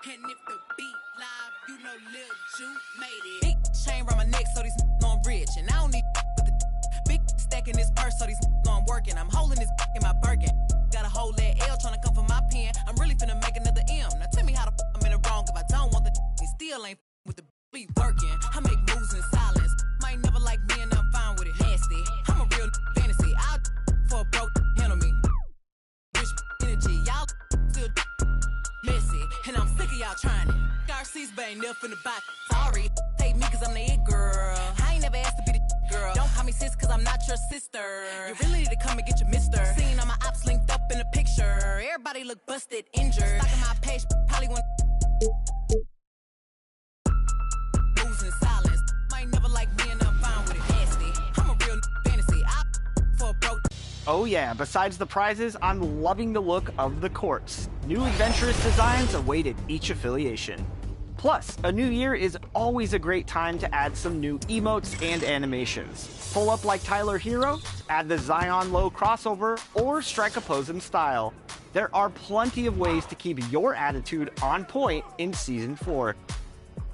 And if the beat live, you know Lil Ju made it. Big chain around my neck, so these know I'm rich. And I don't need with the big stack in this purse, so these know I'm working. I'm holding this in my Birkin. Got a whole that L trying to come for my pen. I'm really finna make another M. Now tell me how the I'm in the wrong if I don't want the he still ain't with the be working. I make moves in silence. Might never like me and I'm fine with it. Nasty. I'm a real fantasy. I'll for a broke handle me. Rich energy. Y'all still messy. And I'm sick of y'all trying it. RC's but ain't never finna buy. Sorry. Take me cause I'm the it girl. I ain't never asked to be the girl. Don't call me sis cause I'm not your sister. You really need to come and get your mister. Seeing all my ops linked up in the picture. Everybody look busted, injured. Stalking my page, probably want moves in silence. Might never like me and I'm fine with it. Nasty. I'm a real fantasy. I for a broke. Oh yeah, besides the prizes, I'm loving the look of the courts. New adventurous designs awaited each affiliation. Plus, a new year is always a great time to add some new emotes and animations. Pull up like Tyler Hero, add the Zion Low crossover, or strike a pose in style. There are plenty of ways to keep your attitude on point in Season 4.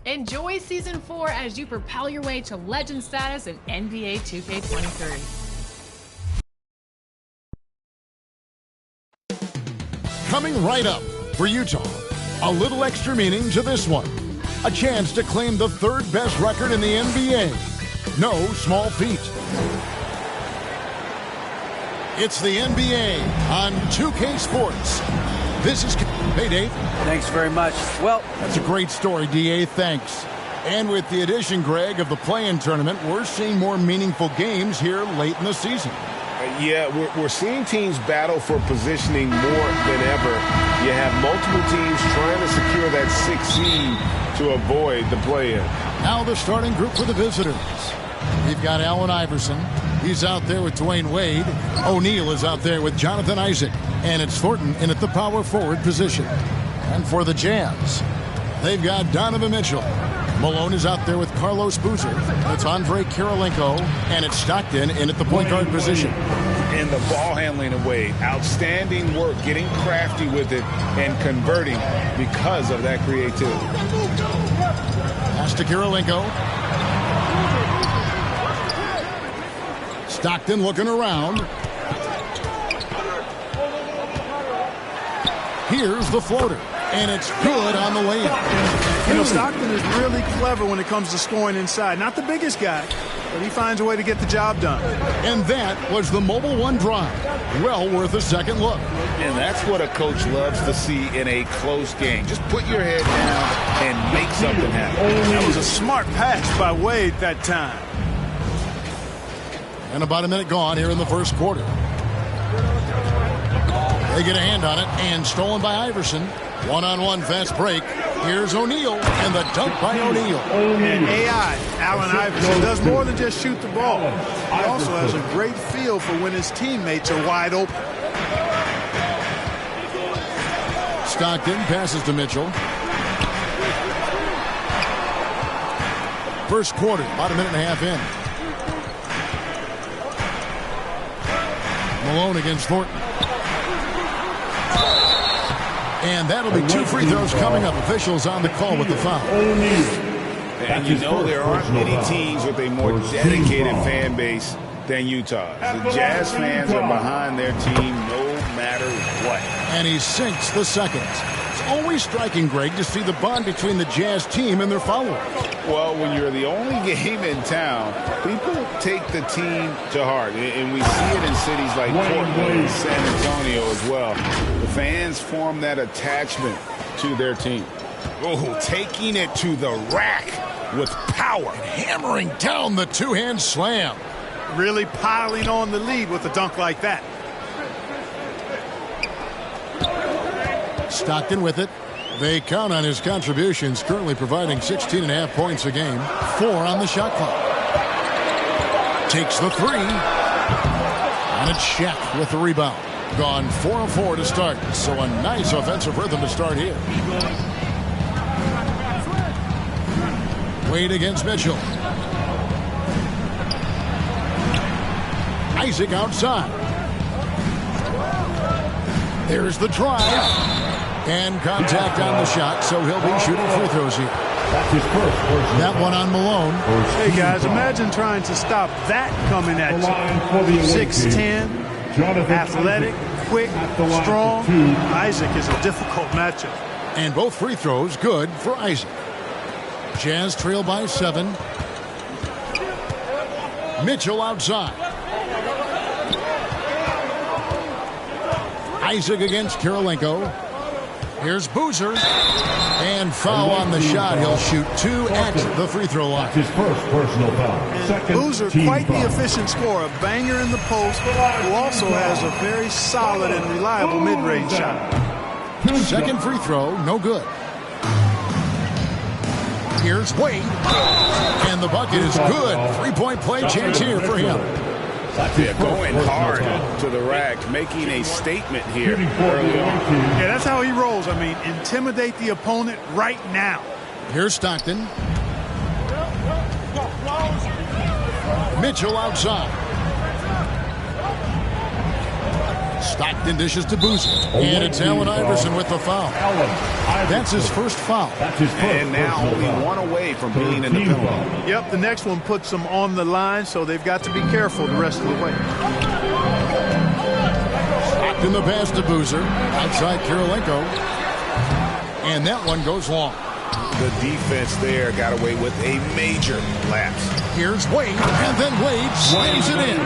Enjoy Season 4 as you propel your way to legend status in NBA 2K23. Coming right up for Utah, a little extra meaning to this one. A chance to claim the third best record in the NBA. No small feat. It's the NBA on 2K Sports. This is... Hey, Dave. Thanks very much. Well, that's a great story, DA. Thanks. And with the addition, Greg, of the play-in tournament, we're seeing more meaningful games here late in the season. Yeah, we're seeing teams battle for positioning more than ever. You have multiple teams trying to secure that 6th seed to avoid the play-in. Now the starting group for the visitors. We've got Allen Iverson. He's out there with Dwayne Wade. O'Neal is out there with Jonathan Isaac. And it's Thornton in at the power forward position. And for the Jazz, they've got Donovan Mitchell. Malone is out there with Carlos Boozer. It's Andre Kirilenko, and it's Stockton in at the point guard position. And the ball handling of Wade. Outstanding work, getting crafty with it and converting because of that creativity. Pass to Kirilenko. Stockton looking around. Here's the floater. And it's good on the way up. You know, Stockton is really clever when it comes to scoring inside. Not the biggest guy, but he finds a way to get the job done. And that was the Mobile One drive. Well worth a second look. And that's what a coach loves to see in a close game. Just put your head down and make something happen. That was a smart pass by Wade that time. And about a minute gone here in the first quarter. They get a hand on it, and stolen by Iverson. One-on-one fast break. Here's O'Neal, and the dunk by O'Neal. And AI, Allen Iverson, does more than just shoot the ball. He also has a great feel for when his teammates are wide open. Stockton passes to Mitchell. First quarter, about a minute and a half in. Malone against Thornton. And that'll be 2 free throws coming up. Officials on the call with the foul. And you know there aren't many teams with a more dedicated fan base than Utah. The Jazz fans are behind their team no matter what. And he sinks the second. It's always striking, Greg, to see the bond between the Jazz team and their followers. Well, when you're the only game in town, people take the team to heart. And we see it in cities like Portland and San Antonio as well. The fans form that attachment to their team. Oh, taking it to the rack with power. And hammering down the two-hand slam. Really piling on the lead with a dunk like that. Stockton with it. They count on his contributions, currently providing 16.5 points a game. 4 on the shot clock. Takes the 3. And it's Shaq with the rebound. Gone 4 of 4 to start. So a nice offensive rhythm to start here. Wade against Mitchell. Isaac outside. There's the drive. And contact on the shot, so he'll be shooting free throws here. That's his first. That one on Malone. Hey, guys, imagine trying to stop that coming at you. 6'10", athletic, quick, strong. Isaac is a difficult matchup. And both free throws good for Isaac. Jazz trail by 7. Mitchell outside. Isaac against Kirilenko. Here's Boozer. And foul on the shot. He'll shoot 2 at the free throw line. His first personal foul. And Boozer, quite the efficient scorer. A banger in the post, who also has a very solid and reliable mid-range shot. Second free throw, no good. Here's Wade. And the bucket is good. 3-point play chance here for him. Yeah, going hard to the rack, making a statement here early on. Yeah, that's how he rolls. I mean, intimidate the opponent right now. Here's Stockton. Mitchell outside. Stockton dishes to Boozer. And it's Allen Iverson with the foul. That's his first foul. And now only one away from being in the penalty. Yep, the next one puts them on the line, so they've got to be careful the rest of the way. Stockton the pass to Boozer. Outside Kirilenko. And that one goes long. The defense there got away with a major lapse. Here's Wade. And then Wade slams it in.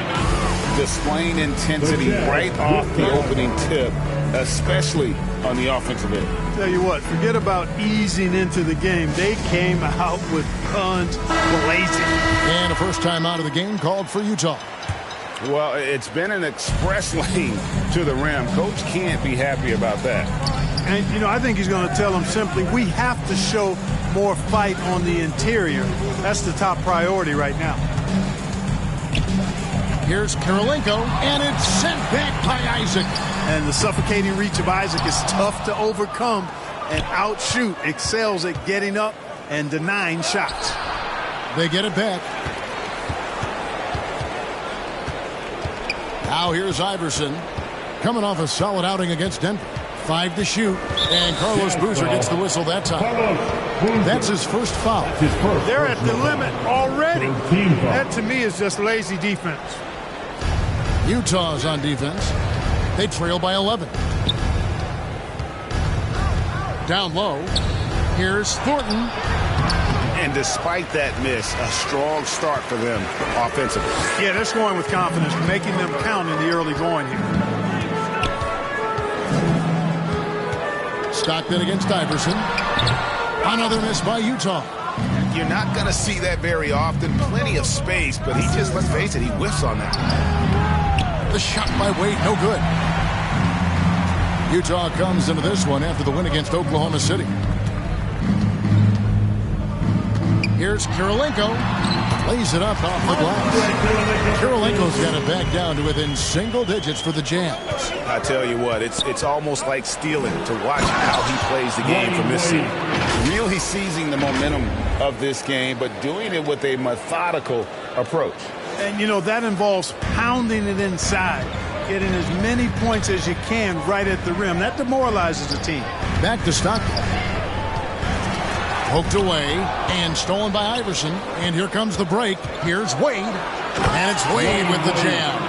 Displaying intensity right off the opening tip, especially on the offensive end. Tell you what, forget about easing into the game. They came out with guns blazing. And a first time out of the game called for Utah. Well, it's been an express lane to the rim. Coach can't be happy about that. And, you know, I think he's going to tell them simply, we have to show more fight on the interior. That's the top priority right now. Here's Kirilenko, and it's sent back by Isaac. And the suffocating reach of Isaac is tough to overcome and outshoot. Excels at getting up and denying shots. They get it back. Now here's Iverson, coming off a solid outing against Denver. 5 to shoot, and Carlos Boozer gets the whistle that time. That's his first foul. They're at the limit already. That, to me, is just lazy defense. Utah's on defense. They trail by 11. Down low. Here's Thornton. And despite that miss, a strong start for them offensively. Yeah, they're scoring with confidence, making them count in the early going here. Stockton against Iverson. Another miss by Utah. You're not going to see that very often. Plenty of space, but he just, let's face it, he whiffs on that. The shot by Wade, no good. Utah comes into this one after the win against Oklahoma City. Here's Kirilenko. Lays it up off the glass. Kirilenko's got it back down to within single digits for the Jazz. I tell you what, it's almost like stealing to watch how he plays the game from this seat. Really seizing the momentum of this game, but doing it with a methodical approach. And, you know, that involves pounding it inside, getting as many points as you can right at the rim. That demoralizes the team. Back to Stockton. Poked away and stolen by Iverson. And here comes the break. Here's Wade. And it's Wade with the jam.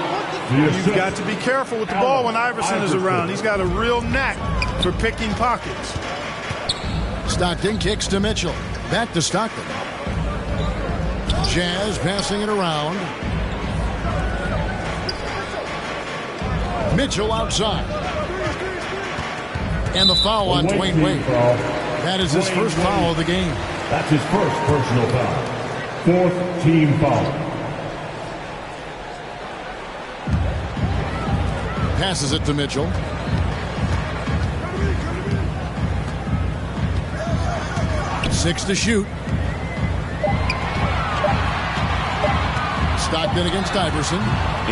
You've got to be careful with the ball when Iverson is around. He's got a real knack for picking pockets. Stockton kicks to Mitchell. Back to Stockton. Jazz passing it around. Mitchell outside. And the foul on Dwayne Wade. That is his first foul of the game. That's his first personal foul. Fourth team foul. Passes it to Mitchell. Six to shoot. Stockton against Iverson.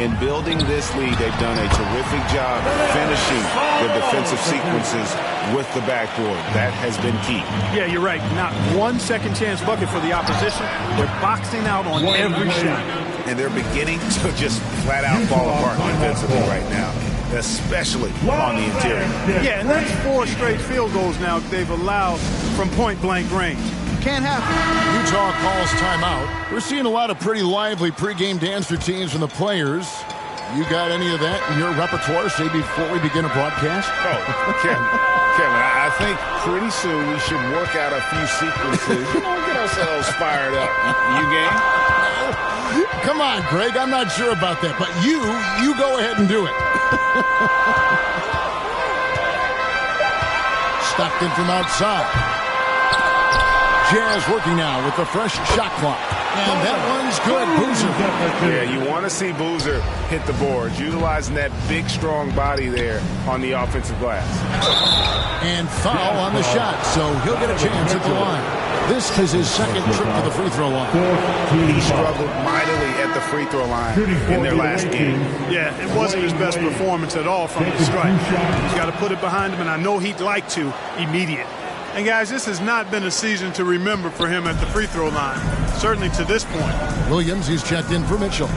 In building this lead, they've done a terrific job finishing their defensive sequences with the backboard. That has been key. Yeah, you're right. Not one second chance bucket for the opposition. They're boxing out on every shot. And they're beginning to just flat out fall apart defensively right now. especially on the interior. Yeah, and that's 4 straight field goals now they've allowed from point-blank range. Can't happen. Utah calls timeout. We're seeing a lot of pretty lively pregame dance routines from the players. You got any of that in your repertoire, say, before we begin a broadcast? Oh, Kevin, I think pretty soon we should work out a few sequences. Get ourselves fired up. You game? Come on, Greg. I'm not sure about that, but you go ahead and do it. Stockton from outside. Jazz working now with the fresh shot clock. And that one's good. Boozer. Yeah, you want to see Boozer hit the boards, utilizing that big, strong body there on the offensive glass. And foul on the shot, so he'll get a chance at the line. This is his second trip to the free throw line. He struggled mightily at the free throw line in their last game. Yeah, it wasn't his best performance at all from the stripe. He's got to put it behind him, and I know he'd like to immediate. And, guys, this has not been a season to remember for him at the free throw line, certainly to this point. Williams, he's checked in for Mitchell.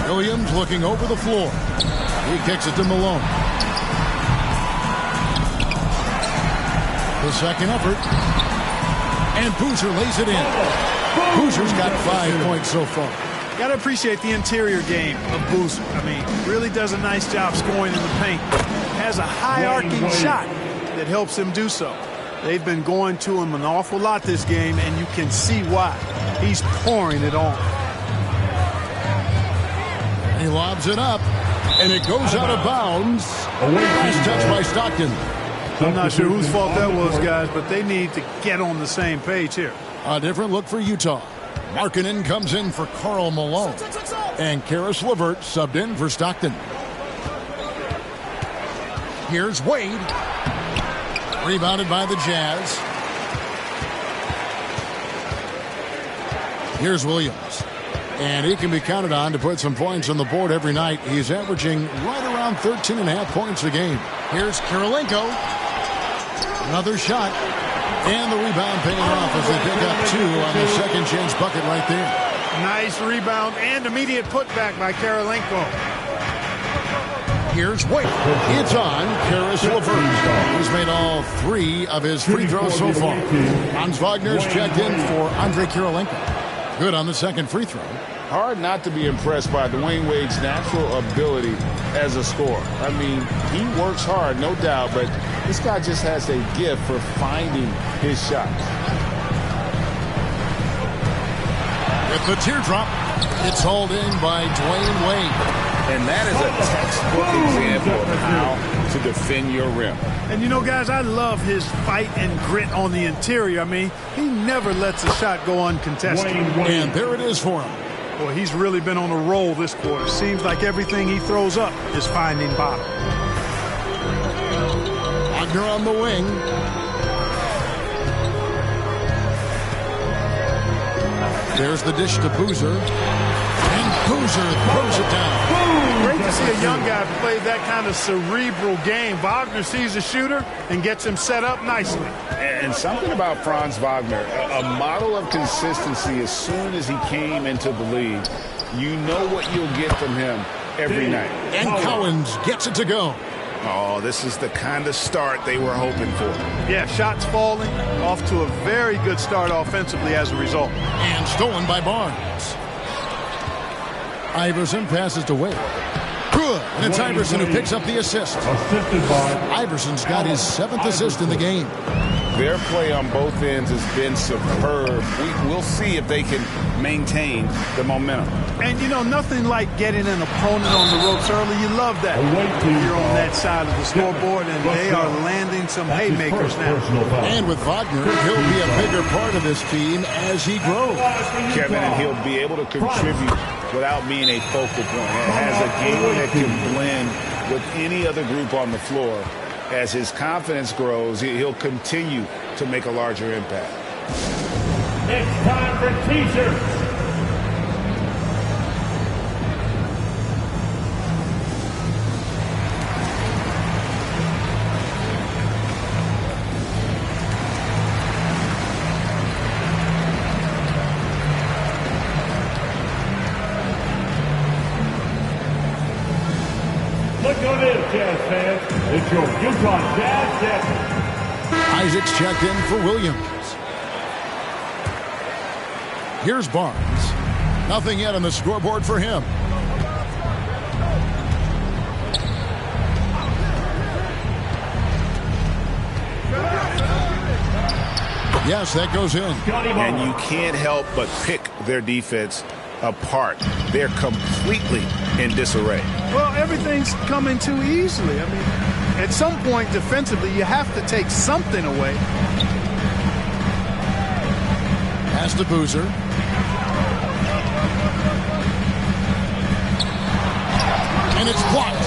Williams looking over the floor. He kicks it to Malone. The second effort. And Boozer lays it in. Boozer's got 5 points so far. Got to appreciate the interior game of Boozer. I mean, really does a nice job scoring in the paint. Has a high arcing shot that helps him do so. They've been going to him an awful lot this game, and you can see why. He's pouring it on. He lobs it up, and it goes out of bounds. Nice touch by Stockton. I'm not sure whose fault that was, guys, but they need to get on the same page here. A different look for Utah. Markkanen comes in for Karl Malone. And Karis LeVert subbed in for Stockton. Here's Wade. Rebounded by the Jazz. Here's Williams. And he can be counted on to put some points on the board every night. He's averaging right around 13.5 points a game. Here's Kirilenko. Another shot. And the rebound paying off as they pick up 2 on the second chance bucket right there. Nice rebound and immediate putback by Kirilenko. Here's Wade. It's on Karis LeVert. He's made all 3 of his free throws so far. Hans Wagner's checked in for Andre Kirilenko. Good on the second free throw. Hard not to be impressed by Dwayne Wade's natural ability as a scorer. I mean, he works hard, no doubt, but this guy just has a gift for finding his shots. With the teardrop, it's hauled in by Dwayne Wade. And that is a textbook example of how to defend your rim. And, you know, guys, I love his fight and grit on the interior. I mean, he never lets a shot go uncontested. And there it is for him. Boy, he's really been on a roll this quarter. Seems like everything he throws up is finding bottom. Wagner on the wing. There's the dish to Boozer. And Boozer throws it down. Great to see a young guy play that kind of cerebral game. Wagner sees a shooter and gets him set up nicely. And something about Franz Wagner, a model of consistency as soon as he came into the league. You know what you'll get from him every night. And Cowens gets it to go. Oh, this is the kind of start they were hoping for. Yeah, shots falling, off to a very good start offensively as a result. And stolen by Barnes. Iverson passes to Wade. Good. And it's Iverson who picks up the assist. Iverson's got his 7th assist in the game. Their play on both ends has been superb. We'll see if they can maintain the momentum. And, you know, nothing like getting an opponent on the ropes early. You love that. You're on that side of the scoreboard, and they are landing some haymakers now. And with Wagner, he'll be a bigger part of this team as he grows. Kevin, and he'll be able to contribute without being a focal point. It has a game that can blend with any other group on the floor. As his confidence grows, he'll continue to make a larger impact. It's time for T-shirts. so it is, Jazz fans. It's your Utah Jazz Jazz. Isaac's checked in for Williams. Here's Barnes. Nothing yet on the scoreboard for him. Yes, that goes in. And you can't help but pick their defense apart. They're completely in disarray. Well, everything's coming too easily. I mean, at some point defensively, you have to take something away. Pass to Boozer. And it's blocked.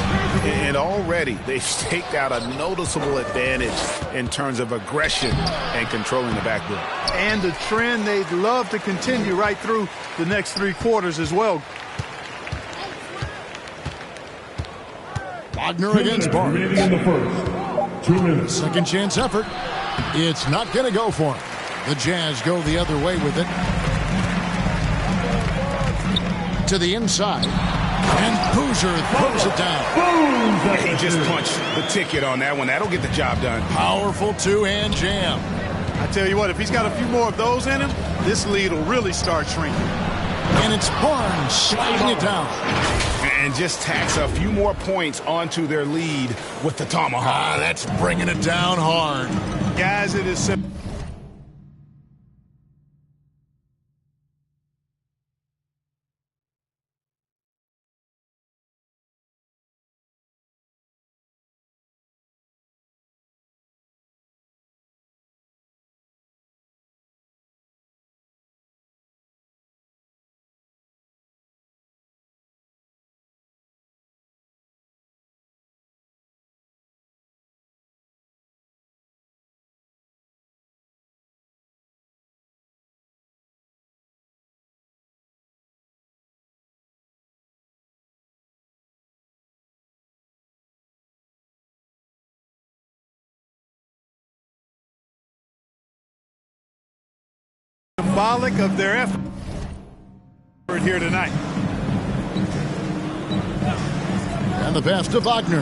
And already they've staked out a noticeable advantage in terms of aggression and controlling the backboard. And the trend they'd love to continue right through the next 3 quarters as well. Wagner against Barnes. Remaining in the first. 2 minutes. Second chance effort. It's not going to go for him. The Jazz go the other way with it. To the inside. And Boozer throws it down. He just punched the ticket on that one. That'll get the job done. Powerful two-hand jam. I tell you what, if he's got a few more of those in him, this lead will really start shrinking. And it's Barnes sliding it down. And just tacks a few more points onto their lead with the tomahawk. That's bringing it down hard. Guys, it is simple. Symbolic of their effort here tonight. And the pass to Wagner.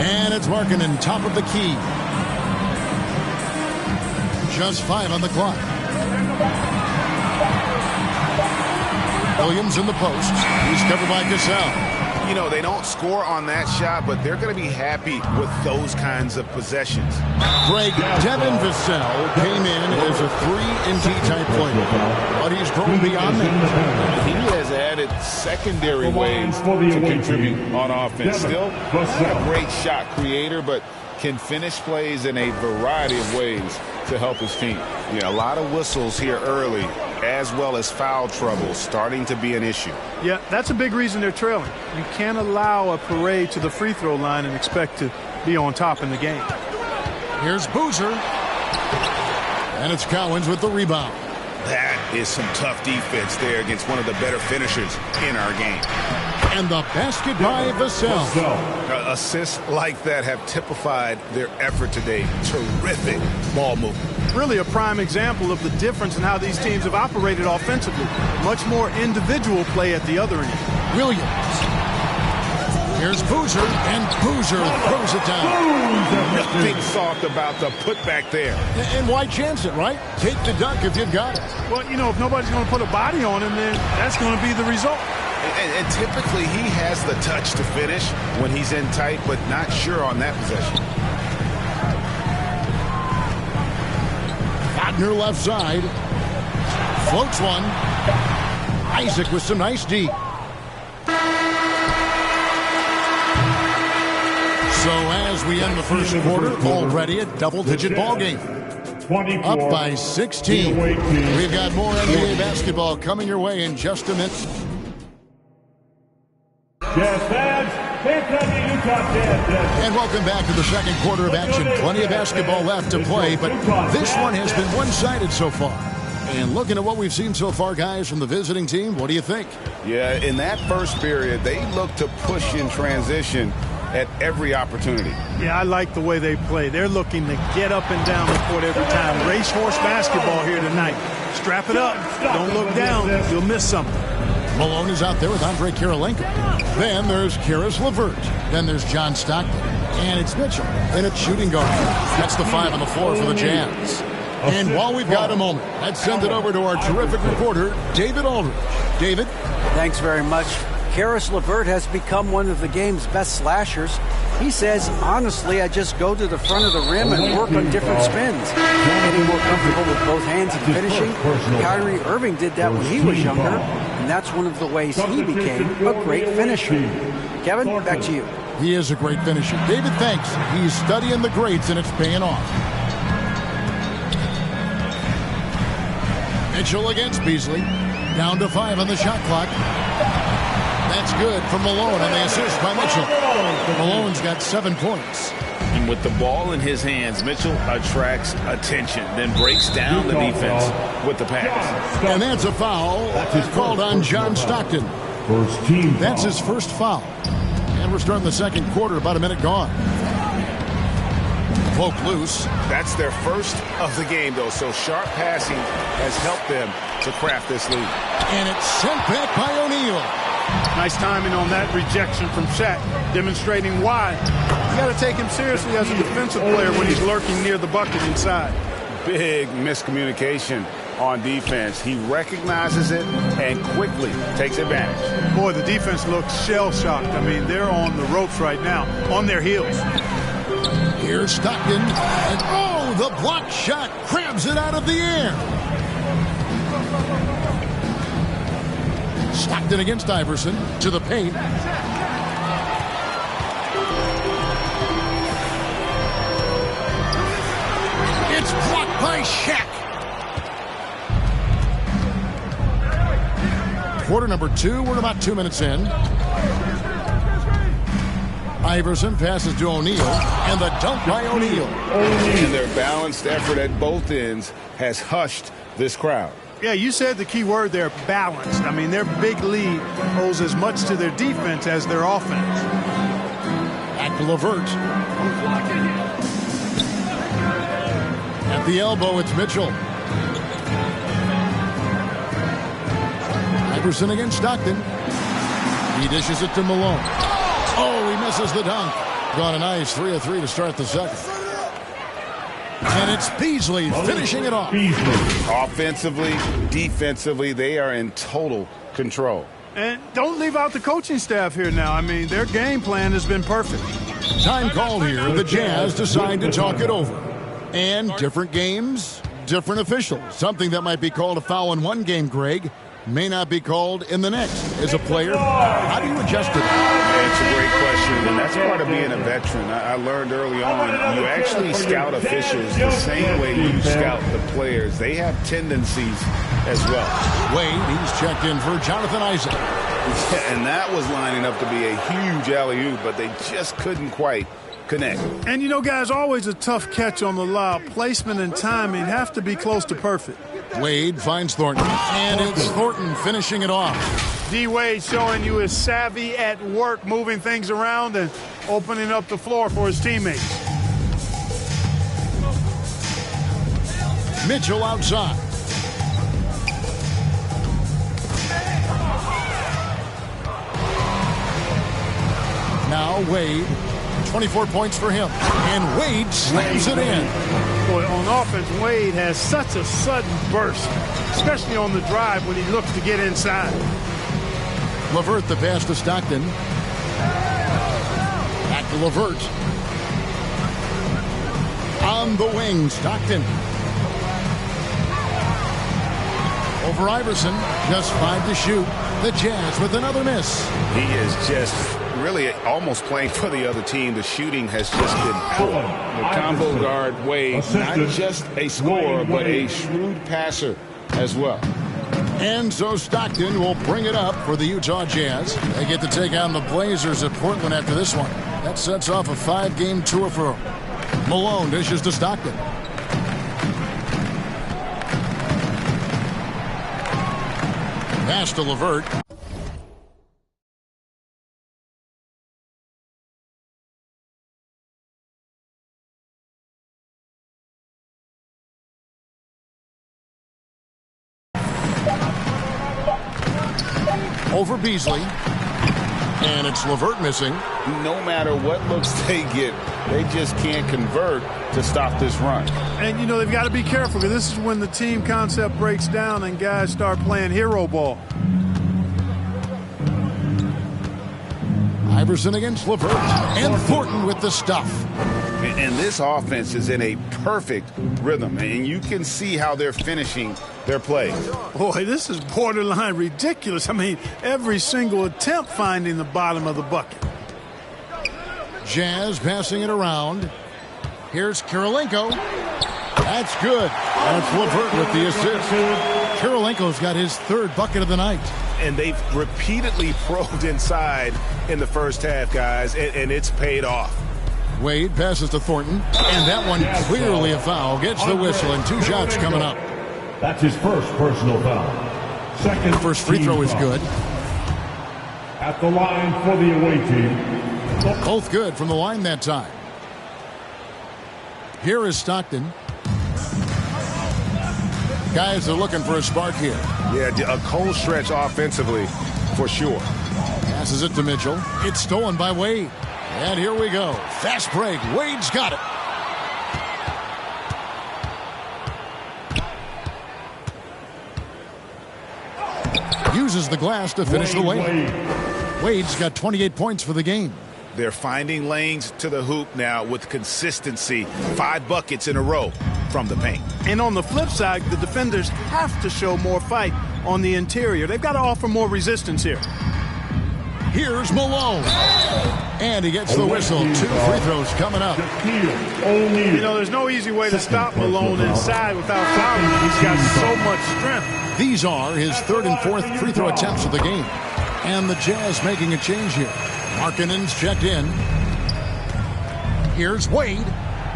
And it's Markkanen, top of the key. Just 5 on the clock. Williams in the post. He's covered by Gasol. You know, they don't score on that shot, but they're going to be happy with those kinds of possessions. Greg, Devin Vassell came in as a 3-and-D type player, but he's grown beyond that. He has added secondary ways to contribute on offense. Still a great shot creator, but can finish plays in a variety of ways to help his team. Yeah, a lot of whistles here early, as well as foul trouble starting to be an issue. Yeah, that's a big reason they're trailing. You can't allow a parade to the free throw line and expect to be on top in the game. Here's Boozer. And it's Cowens with the rebound. That is some tough defense there against one of the better finishers in our game. And the basket by Vassell. Assists like that have typified their effort today. Terrific ball movement. Really a prime example of the difference in how these teams have operated offensively. Much more individual play at the other end. Williams. Here's Boozer, and Boozer throws it down. Nothing soft about the putback there. And why chance it, right? Take the dunk if you've got it. Well, you know, if nobody's going to put a body on him, then that's going to be the result. And typically he has the touch to finish when he's in tight, but not sure on that possession. Wagner left side. Floats one. Isaac with some nice D. So as we end the first quarter, already a double-digit ball game. Up by 16. We've got more NBA basketball coming your way in just a minute. Jazz fans, here comes the Utah Jazz. And welcome back to the second quarter of action. Plenty of basketball left to play, but this one has been one-sided so far. And looking at what we've seen so far, guys, from the visiting team, what do you think? Yeah, in that first period, they looked to push in transition at every opportunity. Yeah, I like the way they play. They're looking to get up and down the court every time. Racehorse basketball here tonight. Strap it up. Don't look down. You'll miss something. Malone is out there with Andre Kirilenko. Then there's Karis LeVert. Then there's John Stockton. And it's Mitchell in its shooting guard. That's the 5 on the floor for the Jazz. And while we've got a moment, let's send it over to our terrific reporter, David Aldridge. David? Thanks very much. Karis LeVert has become one of the game's best slashers. He says, honestly, I just go to the front of the rim and work on different spins. Getting more comfortable with both hands and finishing. Kyrie Irving did that when he was younger, and that's one of the ways he became a great finisher. Kevin, back to you. He is a great finisher. David, thanks. He's studying the greats, and it's paying off. Mitchell against Beasley. Down to 5 on the shot clock. That's good for Malone on the assist by Mitchell. Malone's got 7 points. And with the ball in his hands, Mitchell attracts attention, then breaks down the defense with the pass. And that's a foul called on John Stockton. First team. That's his first foul. And we're starting the second quarter, about a minute gone. Poke loose. That's their first of the game, though, so sharp passing has helped them to craft this lead. And it's sent back by O'Neal. Nice timing on that rejection from Shaq, demonstrating why you got to take him seriously as a defensive player when he's lurking near the bucket inside. Big miscommunication on defense. He recognizes it and quickly takes advantage. Boy, the defense looks shell-shocked. I mean, they're on the ropes right now, on their heels. Here's Stockton. And oh, the block shot crabs it out of the air. Stockton against Iverson to the paint. It's blocked by Shaq. Quarter number 2. We're about 2 minutes in. Iverson passes to O'Neal, and the dunk by O'Neal. And their balanced effort at both ends has hushed this crowd. Yeah, you said the key word there, balanced. I mean, their big lead owes as much to their defense as their offense. Back to LeVert. At the elbow, it's Mitchell. Iverson against Stockton. He dishes it to Malone. Oh, he misses the dunk. Got a nice 3 of 3 to start the second. And it's Beasley finishing it off. Offensively, defensively, they are in total control. And don't leave out the coaching staff here now. I mean, their game plan has been perfect. Time called here. The Jazz decide to talk it over. And different games, different officials. Something that might be called a foul in one game, Greg, may not be called in the next. As a player, how do you adjust to that? It's a great question, and that's part of being a veteran. I learned early on, you actually scout officials the same way you scout the players. They have tendencies as well. Wade, he's checked in for Jonathan Isaac. And that was lining up to be a huge alley-oop, but they just couldn't quite connect. And, you know, guys, always a tough catch on the lob. Placement and timing have to be close to perfect. Wade finds Thornton, and it's Thornton finishing it off. D. Wade showing you his savvy at work, moving things around and opening up the floor for his teammates. Mitchell outside. Now Wade, 24 points for him, and Wade slams it in. Boy, on offense, Wade has such a sudden burst, especially on the drive when he looks to get inside. LeVert the pass to Stockton. Back to LeVert. On the wing, Stockton. Over Iverson, just 5 to shoot. The Jazz with another miss. He is just really almost playing for the other team. The shooting has just been poor. The combo guard, Wade, not just a scorer, but a shrewd passer as well. And so Stockton will bring it up for the Utah Jazz. They get to take on the Blazers at Portland after this one. That sets off a 5-game tour for Malone. Dishes to Stockton. Pass to LeVert. over Beasley. And it's LeVert missing. No matter what looks they get, they just can't convert to stop this run. And, you know, they've got to be careful because this is when the team concept breaks down and guys start playing hero ball. Iverson against LeVert. And Thornton with the stuff. And this offense is in a perfect rhythm, and you can see how they're finishing their plays. Boy, this is borderline ridiculous. I mean, every single attempt finding the bottom of the bucket. Jazz passing it around. Here's Kirilenko. That's good. And it's LeVert with the assist. Kirilenko's got his third bucket of the night. And they've repeatedly probed inside in the first half, guys, and it's paid off. Wade passes to Thornton, and that one clearly a foul. Gets the whistle, and 2 shots coming up. That's his first personal foul. Second First free throw is good. At the line for the away team. Both good from the line that time. Here is Stockton. Guys are looking for a spark here. Yeah, a cold stretch offensively for sure. Passes it to Mitchell. It's stolen by Wade. And here we go. Fast break. Wade's got it. Uses the glass to finish the lane. Wade's got 28 points for the game. They're finding lanes to the hoop now with consistency. 5 buckets in a row from the paint. And on the flip side, the defenders have to show more fight on the interior. They've got to offer more resistance here. Here's Malone. And he gets the whistle. 2 free throws coming up. You know, there's no easy way to stop Malone inside without fouling him. He's got so much strength. These are his 3rd and 4th free throw attempts of the game. And the Jazz making a change here. Markkanen's checked in. Here's Wade.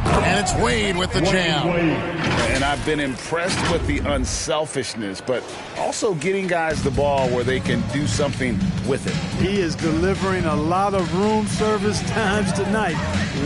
And it's Wade with the jam. And I've been impressed with the unselfishness, but also getting guys the ball where they can do something with it. He is delivering a lot of room service times tonight.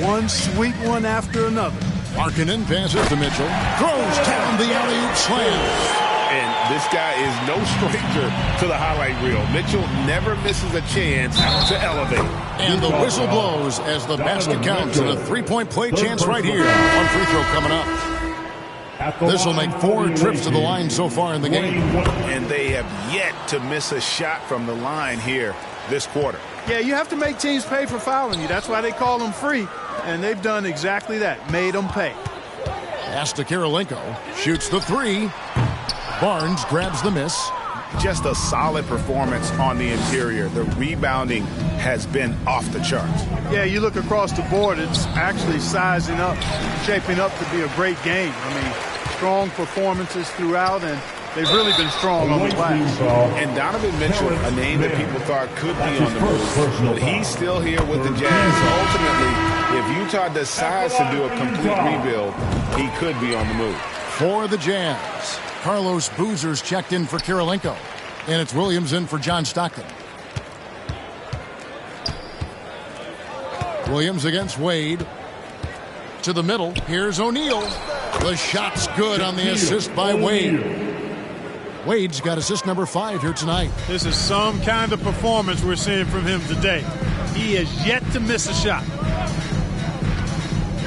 One sweet one after another. Markkanen passes to Mitchell. Throws down the alley-oop slam. And this guy is no stranger to the highlight reel. Mitchell never misses a chance to elevate. And the whistle blows as the basket counts, and a 3-point play chance right here. One free throw coming up. This will make 4 trips to the line so far in the game. And they have yet to miss a shot from the line here this quarter. Yeah, you have to make teams pay for fouling you. That's why they call them free. And they've done exactly that, made them pay. Pass to Kirilenko. Shoots the 3. Barnes grabs the miss. Just a solid performance on the interior. The rebounding has been off the charts. Yeah, you look across the board, it's actually sizing up, shaping up to be a great game. I mean, strong performances throughout, and they've really been strong on the glass. And Donovan Mitchell, a name that people thought could be on the move, but he's still here with the Jazz. Ultimately, if Utah decides to do a complete rebuild, he could be on the move. For the Jazz, Carlos Boozer's checked in for Kirilenko. And it's Williams in for John Stockton. Williams against Wade. To the middle. Here's O'Neal. The shot's good on the assist by Wade. Wade's got assist number 5 here tonight. This is some kind of performance we're seeing from him today. He has yet to miss a shot.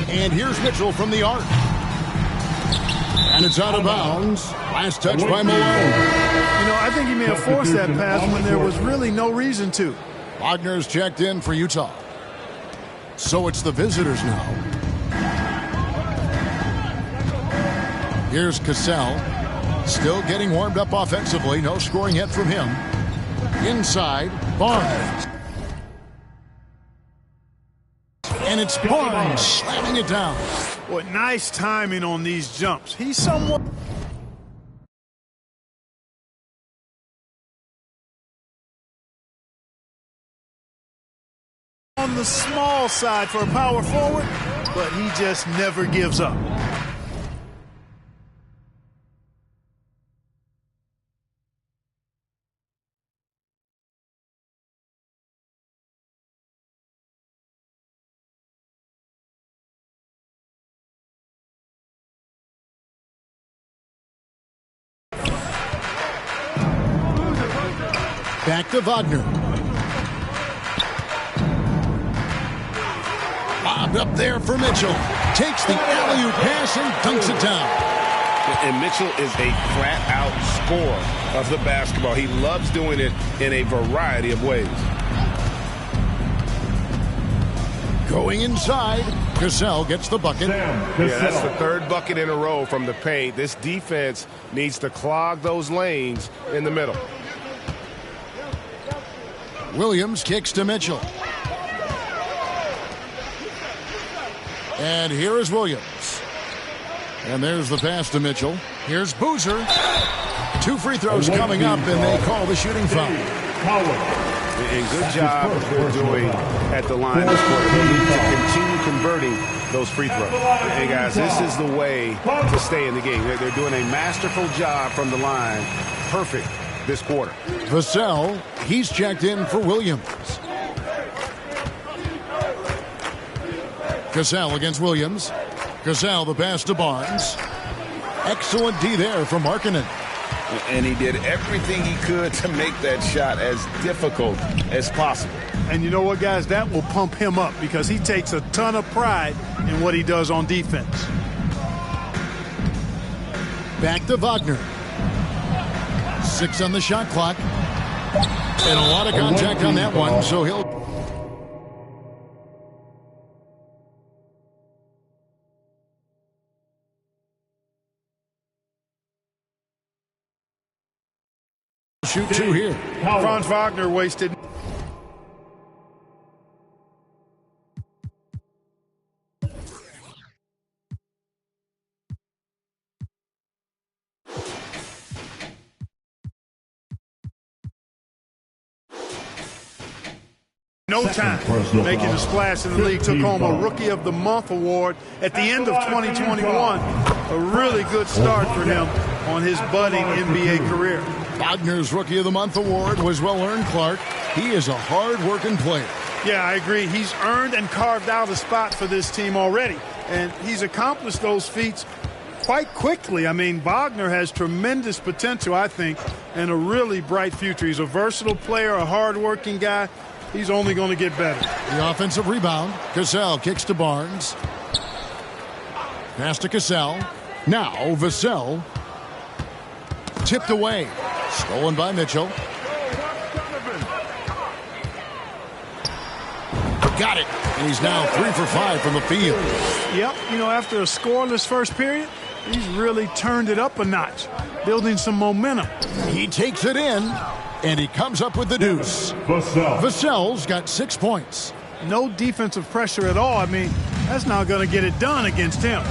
And here's Mitchell from the arc. And it's out of bounds. Last touch by Malone. You know, I think he may have forced that pass when there was really no reason to. Wagner's checked in for Utah. So it's the visitors now. Here's Cassell. Still getting warmed up offensively. No scoring yet from him. Inside, Barnes. And it's Barnes slamming it down. Boy, nice timing on these jumps. He's somewhat... on the small side for a power forward, but he just never gives up. Back to Wagner. Bobbed up there for Mitchell. Takes the alley-oop pass and dunks it down. And Mitchell is a flat-out scorer of the basketball. He loves doing it in a variety of ways. Going inside, Cassell gets the bucket. Yeah, that's the third bucket in a row from the paint. This defense needs to clog those lanes in the middle. Williams kicks to Mitchell. And here is Williams. And there's the pass to Mitchell. Here's Boozer. 2 free throws coming up, and they call the shooting foul. And good job they're doing at the line this quarter. They need to continue converting those free throws. Hey, guys, this is the way to stay in the game. They're doing a masterful job from the line. Perfect this quarter. Vassell, he's checked in for Williams. Cassell against Williams. Cassell the pass to Barnes. Excellent D there from Markkanen. And he did everything he could to make that shot as difficult as possible. And you know what, guys? That will pump him up because he takes a ton of pride in what he does on defense. Back to Wagner. 6 on the shot clock. And a lot of contact on that one, so he'll... shoot 2 here. Franz Wagner wasted. No time making a splash in the league. Took home a Rookie of the Month award at the end of 2021. A really good start for him on his budding NBA career. Wagner's Rookie of the Month award was well-earned, Clark. He is a hard-working player. Yeah, I agree. He's earned and carved out a spot for this team already. And he's accomplished those feats quite quickly. I mean, Wagner has tremendous potential, I think, and a really bright future. He's a versatile player, a hard-working guy. He's only going to get better. The offensive rebound. Cassell kicks to Barnes. Pass to Cassell. Now Vassell. Tipped away. Stolen by Mitchell. Got it. And he's now 3 for 5 from the field. Yep, you know, after a scoreless first period, he's really turned it up a notch, building some momentum. He takes it in, and he comes up with the deuce. Vassell's got 6 points. No defensive pressure at all. I mean, that's not going to get it done against him.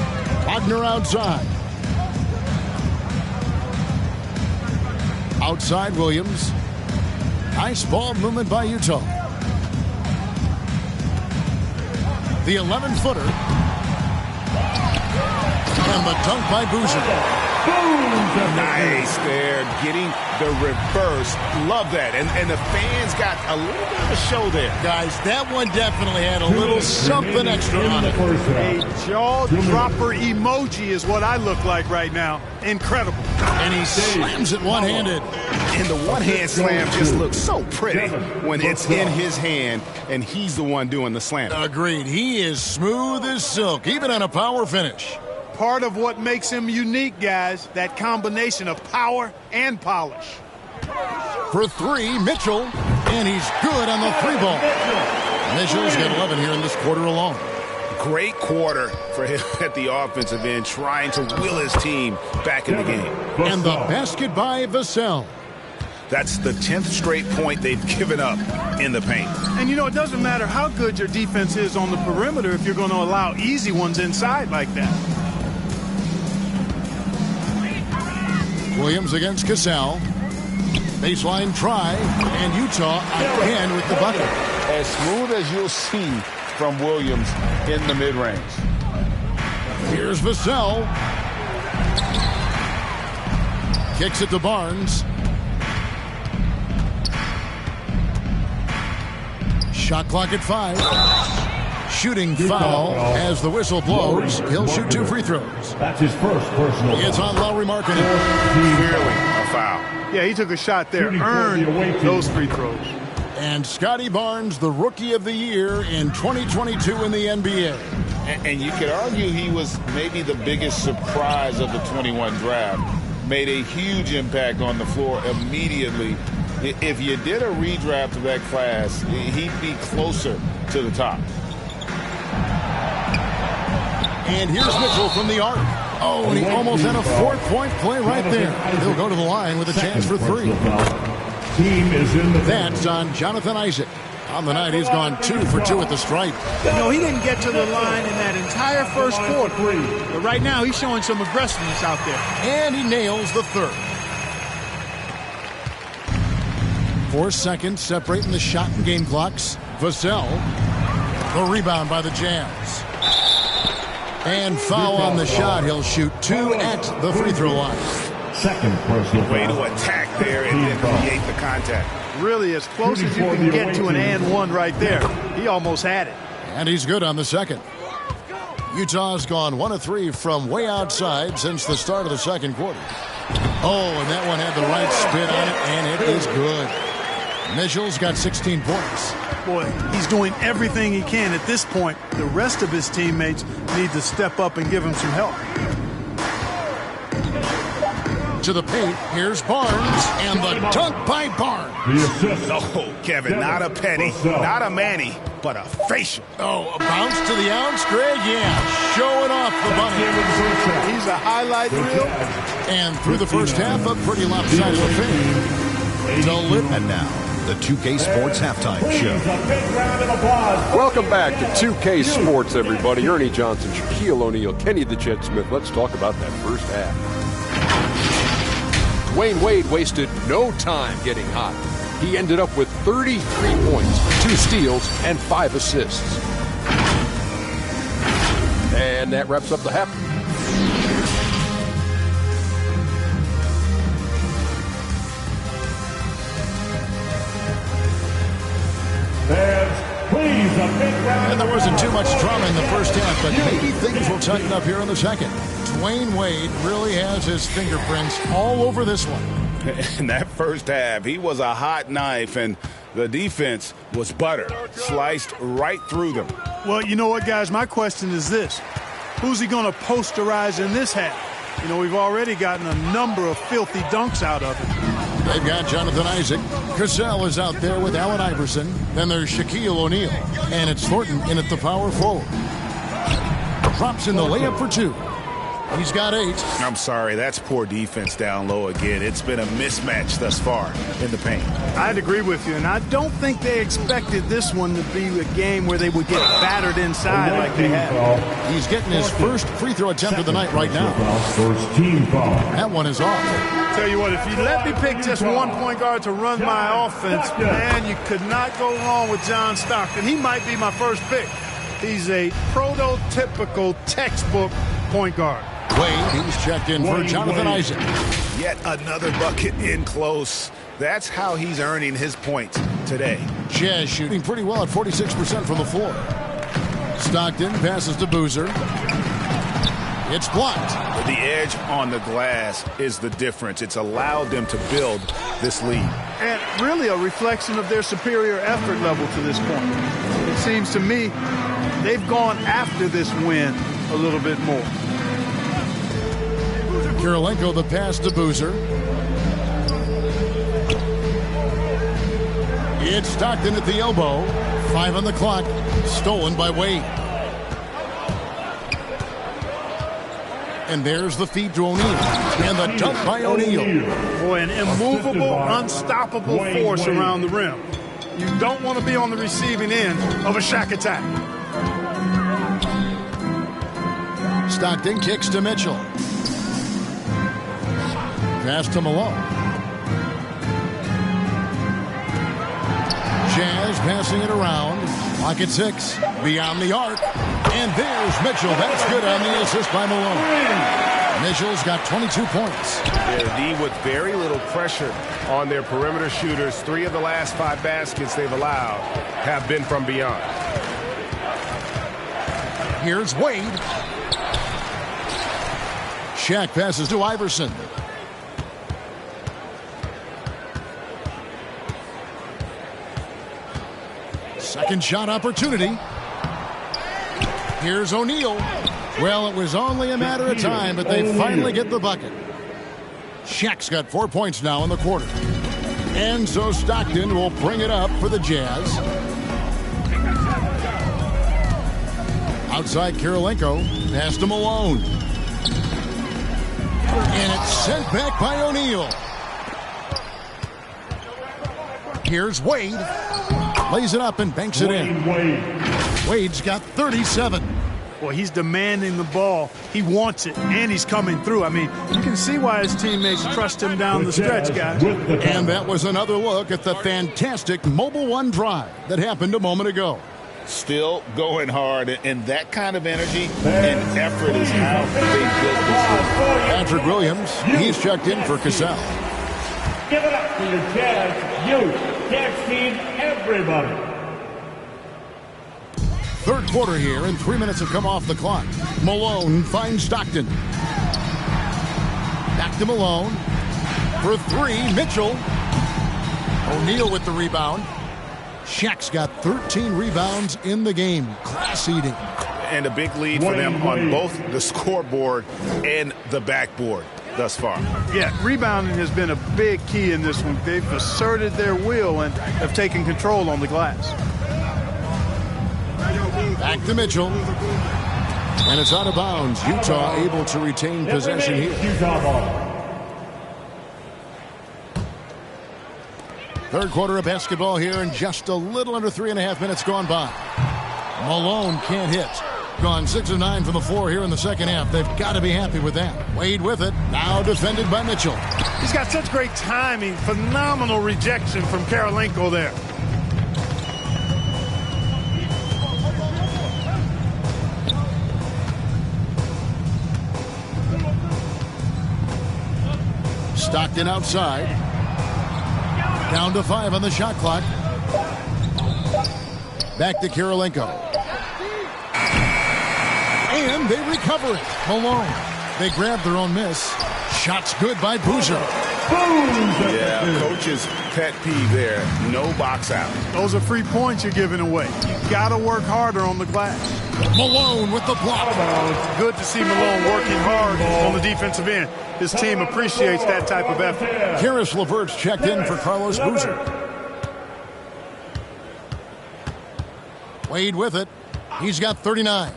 Wagner outside. Outside Williams. Nice ball movement by Utah. The 11-footer. And the dunk by Boozer. Nice there, getting the reverse. Love that. And the fans got a little bit of a show there. Guys, that one definitely had a little something extra on it. A jaw-dropper emoji is what I look like right now. Incredible. And he slams it one-handed. And the one-hand slam just looks so pretty when it's in his hand and he's the one doing the slam. Agreed. He is smooth as silk, even on a power finish. Part of what makes him unique, guys, that combination of power and polish. For 3, Mitchell, and he's good on the 3-ball. Mitchell's got 11 here in this quarter alone. Great quarter for him at the offensive end, trying to will his team back in the game. And the basket by Vassell. That's the 10th straight point they've given up in the paint. And, you know, it doesn't matter how good your defense is on the perimeter if you're going to allow easy ones inside like that. Williams against Cassell. Baseline try, and Utah again with the bucket. As smooth as you'll see from Williams in the mid-range. Here's Vassell. Kicks it to Barnes. Shot clock at 5. Shooting foul as the whistle blows. He'll shoot 2 free throws. That's his first personal. It's on Lauri Markkanen. Clearly a foul. Yeah, he took a shot there, earned those free throws. And Scotty Barnes, the Rookie of the Year in 2022 in the NBA. And you could argue he was maybe the biggest surprise of the 21 draft. Made a huge impact on the floor immediately. If you did a redraft of that class, he'd be closer to the top. And here's Mitchell from the arc. Oh, and he almost had a four-point play right there. He'll go to the line with a chance for three. That's on Jonathan Isaac. On the night, he's gone 2 for 2 at the stripe. No, he didn't get to the line in that entire first quarter. But right now, he's showing some aggressiveness out there. And he nails the third. 4 seconds separating the shot and game clocks. Vassell, the rebound by the Jazz. And foul on the shot. He'll shoot 2 at the free throw line. Second personal Way to attack there and then create the contact. Really as close as you can get to an and one right there. He almost had it. And he's good on the second. Utah's gone 1 of 3 from way outside since the start of the second quarter. Oh, and that one had the right spin on it, and it is good. Mitchell's got 16 points. Boy, he's doing everything he can at this point. The rest of his teammates need to step up and give him some help. To the paint, here's Barnes, and the dunk by Barnes. No, Kevin, not a penny, not a Manny, but a facial. Oh, a bounce to the ounce, Greg? Yeah, showing off the bunny. He's a highlight reel. And through the first half, a pretty lopsided affair. And now, the 2K Sports Halftime Show. Welcome back to 2K Sports, everybody. Ernie Johnson, Shaquille O'Neal, Kenny the Jet Smith. Let's talk about that first half. Dwayne Wade wasted no time getting hot. He ended up with 33 points, 2 steals, and 5 assists. And that wraps up the half. And there wasn't too much drama in the first half, but maybe things will tighten up here in the second. Dwayne Wade really has his fingerprints all over this one. In that first half, he was a hot knife, and the defense was butter, sliced right through them. Well, you know what, guys? My question is this. Who's he going to posterize in this half? You know, we've already gotten a number of filthy dunks out of him. They've got Jonathan Isaac. Cassell is out there with Allen Iverson. Then there's Shaquille O'Neal. And it's Thornton in at the power forward. Drops in the layup for 2. He's got 8. I'm sorry, that's poor defense down low again. It's been a mismatch thus far in the paint. I'd agree with you, and I don't think they expected this one to be a game where they would get battered inside like they have. He's getting his first free throw attempt of the night right now. First team foul. That one is off. Tell you what, if you let me pick just one point guard to run my offense, man, you could not go wrong with John Stockton. He might be my first pick. He's a prototypical textbook point guard. Wade, he's checked in for Jonathan Isaac. Yet another bucket in close. That's how he's earning his points today. Jazz shooting pretty well at 46% from the floor. Stockton passes to Boozer. It's blocked. The edge on the glass is the difference. It's allowed them to build this lead. And really a reflection of their superior effort level to this point. It seems to me they've gone after this win a little bit more. Kirilenko the pass to Boozer. It's Stockton at the elbow. 5 on the clock. Stolen by Wade. And there's the feed to O'Neal. And the dunk by O'Neal. Boy, an immovable, unstoppable force around the rim. You don't want to be on the receiving end of a Shaq attack. Stockton kicks to Mitchell. Pass to Malone. Jazz passing it around. Clock at 6. Beyond the arc. And there's Mitchell. That's good on the assist by Malone. Mitchell's got 22 points. Their D with very little pressure on their perimeter shooters. 3 of the last 5 baskets they've allowed have been from beyond. Here's Wade. Shaq passes to Iverson. Second shot opportunity. Here's O'Neal. Well, it was only a matter of time, but they finally get the bucket. Shaq's got 4 points now in the quarter. And so Stockton will bring it up for the Jazz. Outside Kirilenko, pass to Malone. And it's sent back by O'Neal. Here's Wade. Lays it up and banks it in. Wade's got 37. Well, he's demanding the ball. He wants it, and he's coming through. I mean, you can see why his teammates trust him down the stretch, guys. And that was another look at the fantastic Mobile One drive that happened a moment ago. Still going hard, and that kind of energy and effort is how they built this game. Patrick Williams, he's checked in for Cassell. Give it up for your Jazz youth. Jazz team, everybody. Third quarter here, and 3 minutes have come off the clock. Malone finds Stockton. Back to Malone. For three, Mitchell. O'Neal with the rebound. Shaq's got 13 rebounds in the game. Class eating. And a big lead for them on both the scoreboard and the backboard thus far. Yeah, rebounding has been a big key in this one. They've asserted their will and have taken control on the glass. Back to Mitchell. And it's out of bounds. Utah able to retain possession here. Third quarter of basketball here, and just a little under 3.5 minutes gone by. Malone can't hit. Gone 6 of 9 from the floor here in the second half. They've got to be happy with that. Wade with it. Now defended by Mitchell. He's got such great timing. Phenomenal rejection from Kirilenko there. Stockton outside. Down to 5 on the shot clock. Back to Kirilenko. And they recover it. Malone. They grab their own miss. Shot's good by Boozer. Yeah, coach's pet peeve there. No box out. Those are free points you're giving away. You got to work harder on the glass. Malone with the block. Good to see Malone working hard on the defensive end. His team appreciates that type of effort. Karis LeVert's checked in for Carlos Boozer. Wade with it. He's got 39.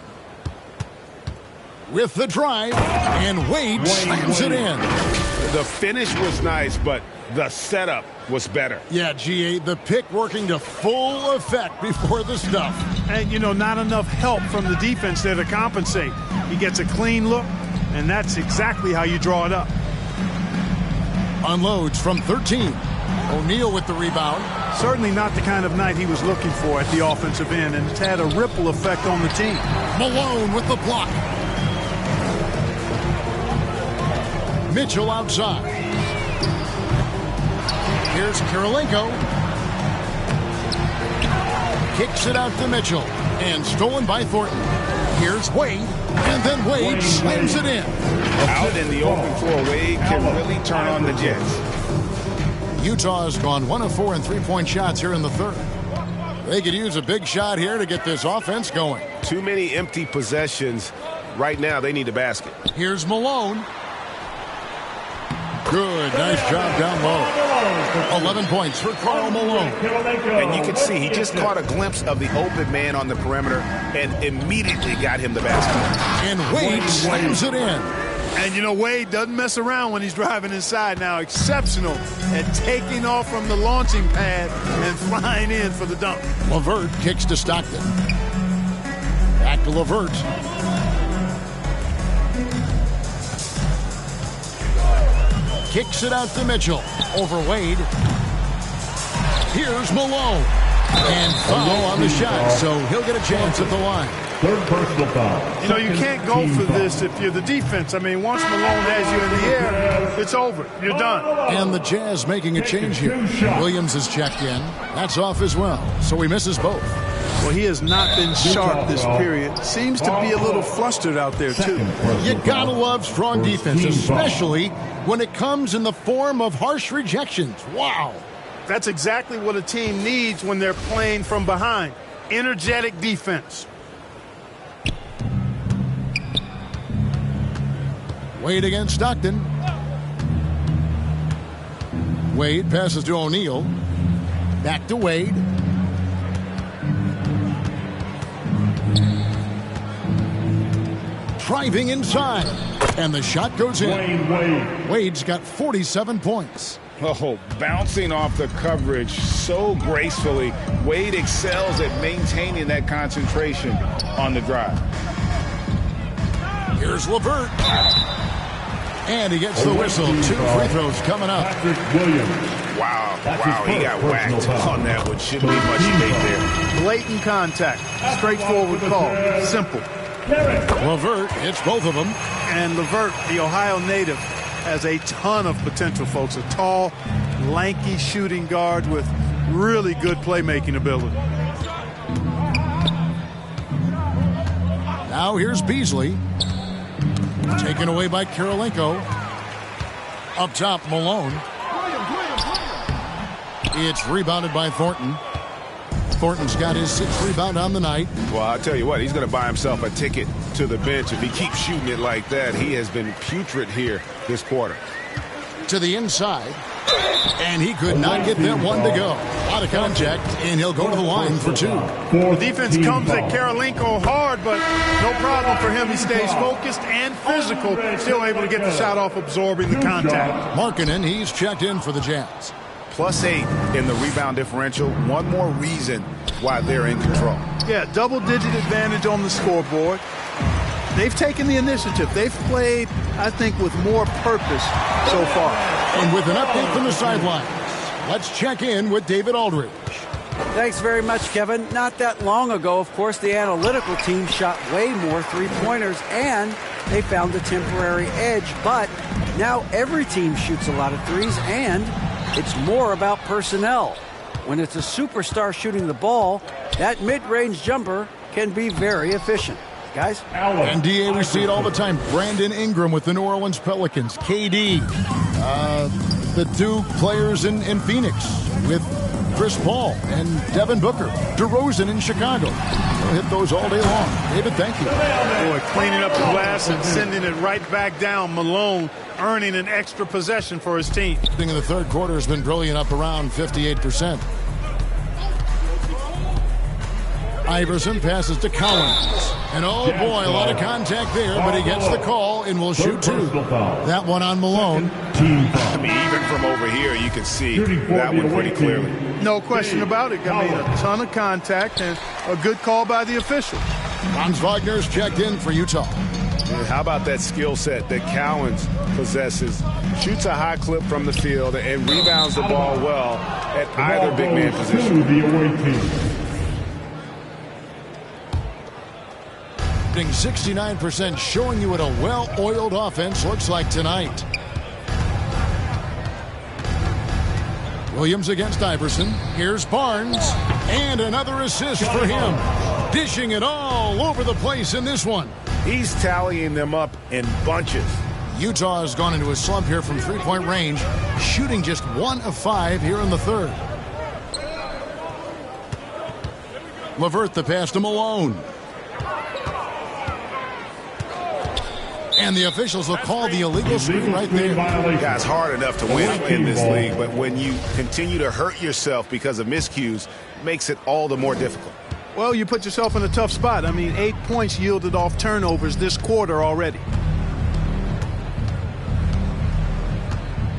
With the drive, and Wade slams it in. The finish was nice, but the setup was better. Yeah, GA, the pick working to full effect before the stuff. And, you know, not enough help from the defense there to compensate. He gets a clean look, and that's exactly how you draw it up. Unloads from 13. O'Neal with the rebound. Certainly not the kind of night he was looking for at the offensive end, and it's had a ripple effect on the team. Malone with the block. Mitchell outside. Here's Kirilenko. Kicks it out to Mitchell. And stolen by Thornton. Here's Wade. And then Wade slams it in. Out in the open floor, Wade can really turn on the Jets. Utah has gone 1 of 4 in three-point shots here in the third. They could use a big shot here to get this offense going. Too many empty possessions. Right now, they need a basket. Here's Malone. Good, nice job down low. 11 points for Karl Malone. And you can see he just caught a glimpse of the open man on the perimeter and immediately got him the basket. And Wade slams it in. And, you know, Wade doesn't mess around when he's driving inside now. Exceptional at taking off from the launching pad and flying in for the dunk. LeVert kicks to Stockton. Back to LeVert. Kicks it out to Mitchell. Over Wade. Here's Malone. And foul on the shot, so he'll get a chance at the line. Third personal foul. You know, you can't go for this if you're the defense. I mean, once Malone has you in the air, it's over. You're done. And the Jazz making a change here. Williams has checked in. That's off as well, so he misses both. Well, he has not been sharp this period. Seems to be a little flustered out there, too. You gotta love strong defense, especially when it comes in the form of harsh rejections. Wow. That's exactly what a team needs when they're playing from behind. Energetic defense. Wade against Stockton. Wade passes to O'Neal. Back to Wade. Driving inside. And the shot goes in. Wade's got 47 points. Oh, bouncing off the coverage so gracefully. Wade excels at maintaining that concentration on the drive. Here's LeVert. And he gets the whistle. 2 free throws coming up. Wow, he got whacked on that one. Shouldn't be much debate there. Blatant contact. Straightforward call. Simple. LeVert hits both of them. And LeVert, the Ohio native, has a ton of potential, folks. A tall, lanky shooting guard with really good playmaking ability. Now here's Beasley. Taken away by Karolinko. Up top, Malone. It's rebounded by Thornton. Thornton's got his 6th rebound on the night. Well, I'll tell you what, he's going to buy himself a ticket to the bench if he keeps shooting it like that. He has been putrid here this quarter. To the inside. And he could not get that one to go. Out of contact, and he'll go to the line for 2. The defense comes at Karolinko hard, but no problem for him. He stays focused and physical, still able to get the shot off, absorbing the contact. Markkanen, he's checked in for the Jazz. +8 in the rebound differential. One more reason why they're in control. Yeah, double-digit advantage on the scoreboard. They've taken the initiative. They've played, I think, with more purpose so far. And with an update from the sidelines, let's check in with David Aldridge. Thanks very much, Kevin. Not that long ago, of course, the analytical team shot way more three-pointers, and they found a temporary edge. But now every team shoots a lot of threes, and it's more about personnel. When it's a superstar shooting the ball, that mid-range jumper can be very efficient. Guys? And DA, we see it all the time. Brandon Ingram with the New Orleans Pelicans. KD. The 2 players in Phoenix with Chris Paul and Devin Booker. DeRozan in Chicago. We'll hit those all day long. David, thank you. Boy, cleaning up the glass and sending it right back down. Malone earning an extra possession for his team. In the third quarter has been brilliant, up around 58%. Iverson passes to Collins. And oh boy, a lot of contact there, but he gets the call and will shoot 2. That one on Malone. I mean, even from over here, you can see that one pretty clearly. No question about it. I mean, a ton of contact and a good call by the official. Franz Wagner's checked in for Utah. And how about that skill set that Collins possesses? Shoots a high clip from the field and rebounds the ball well at either big man position. 69%, showing you what a well-oiled offense looks like tonight. Williams against Iverson. Here's Barnes. And another assist for him. Dishing it all over the place in this one. He's tallying them up in bunches. Utah has gone into a slump here from three-point range, shooting just 1 of 5 here in the third. LeVert the pass to Malone. And the officials will call the illegal screen right there. Guys, hard enough to win in this league, but when you continue to hurt yourself because of miscues, it makes it all the more difficult. Well, you put yourself in a tough spot. I mean, 8 points yielded off turnovers this quarter already.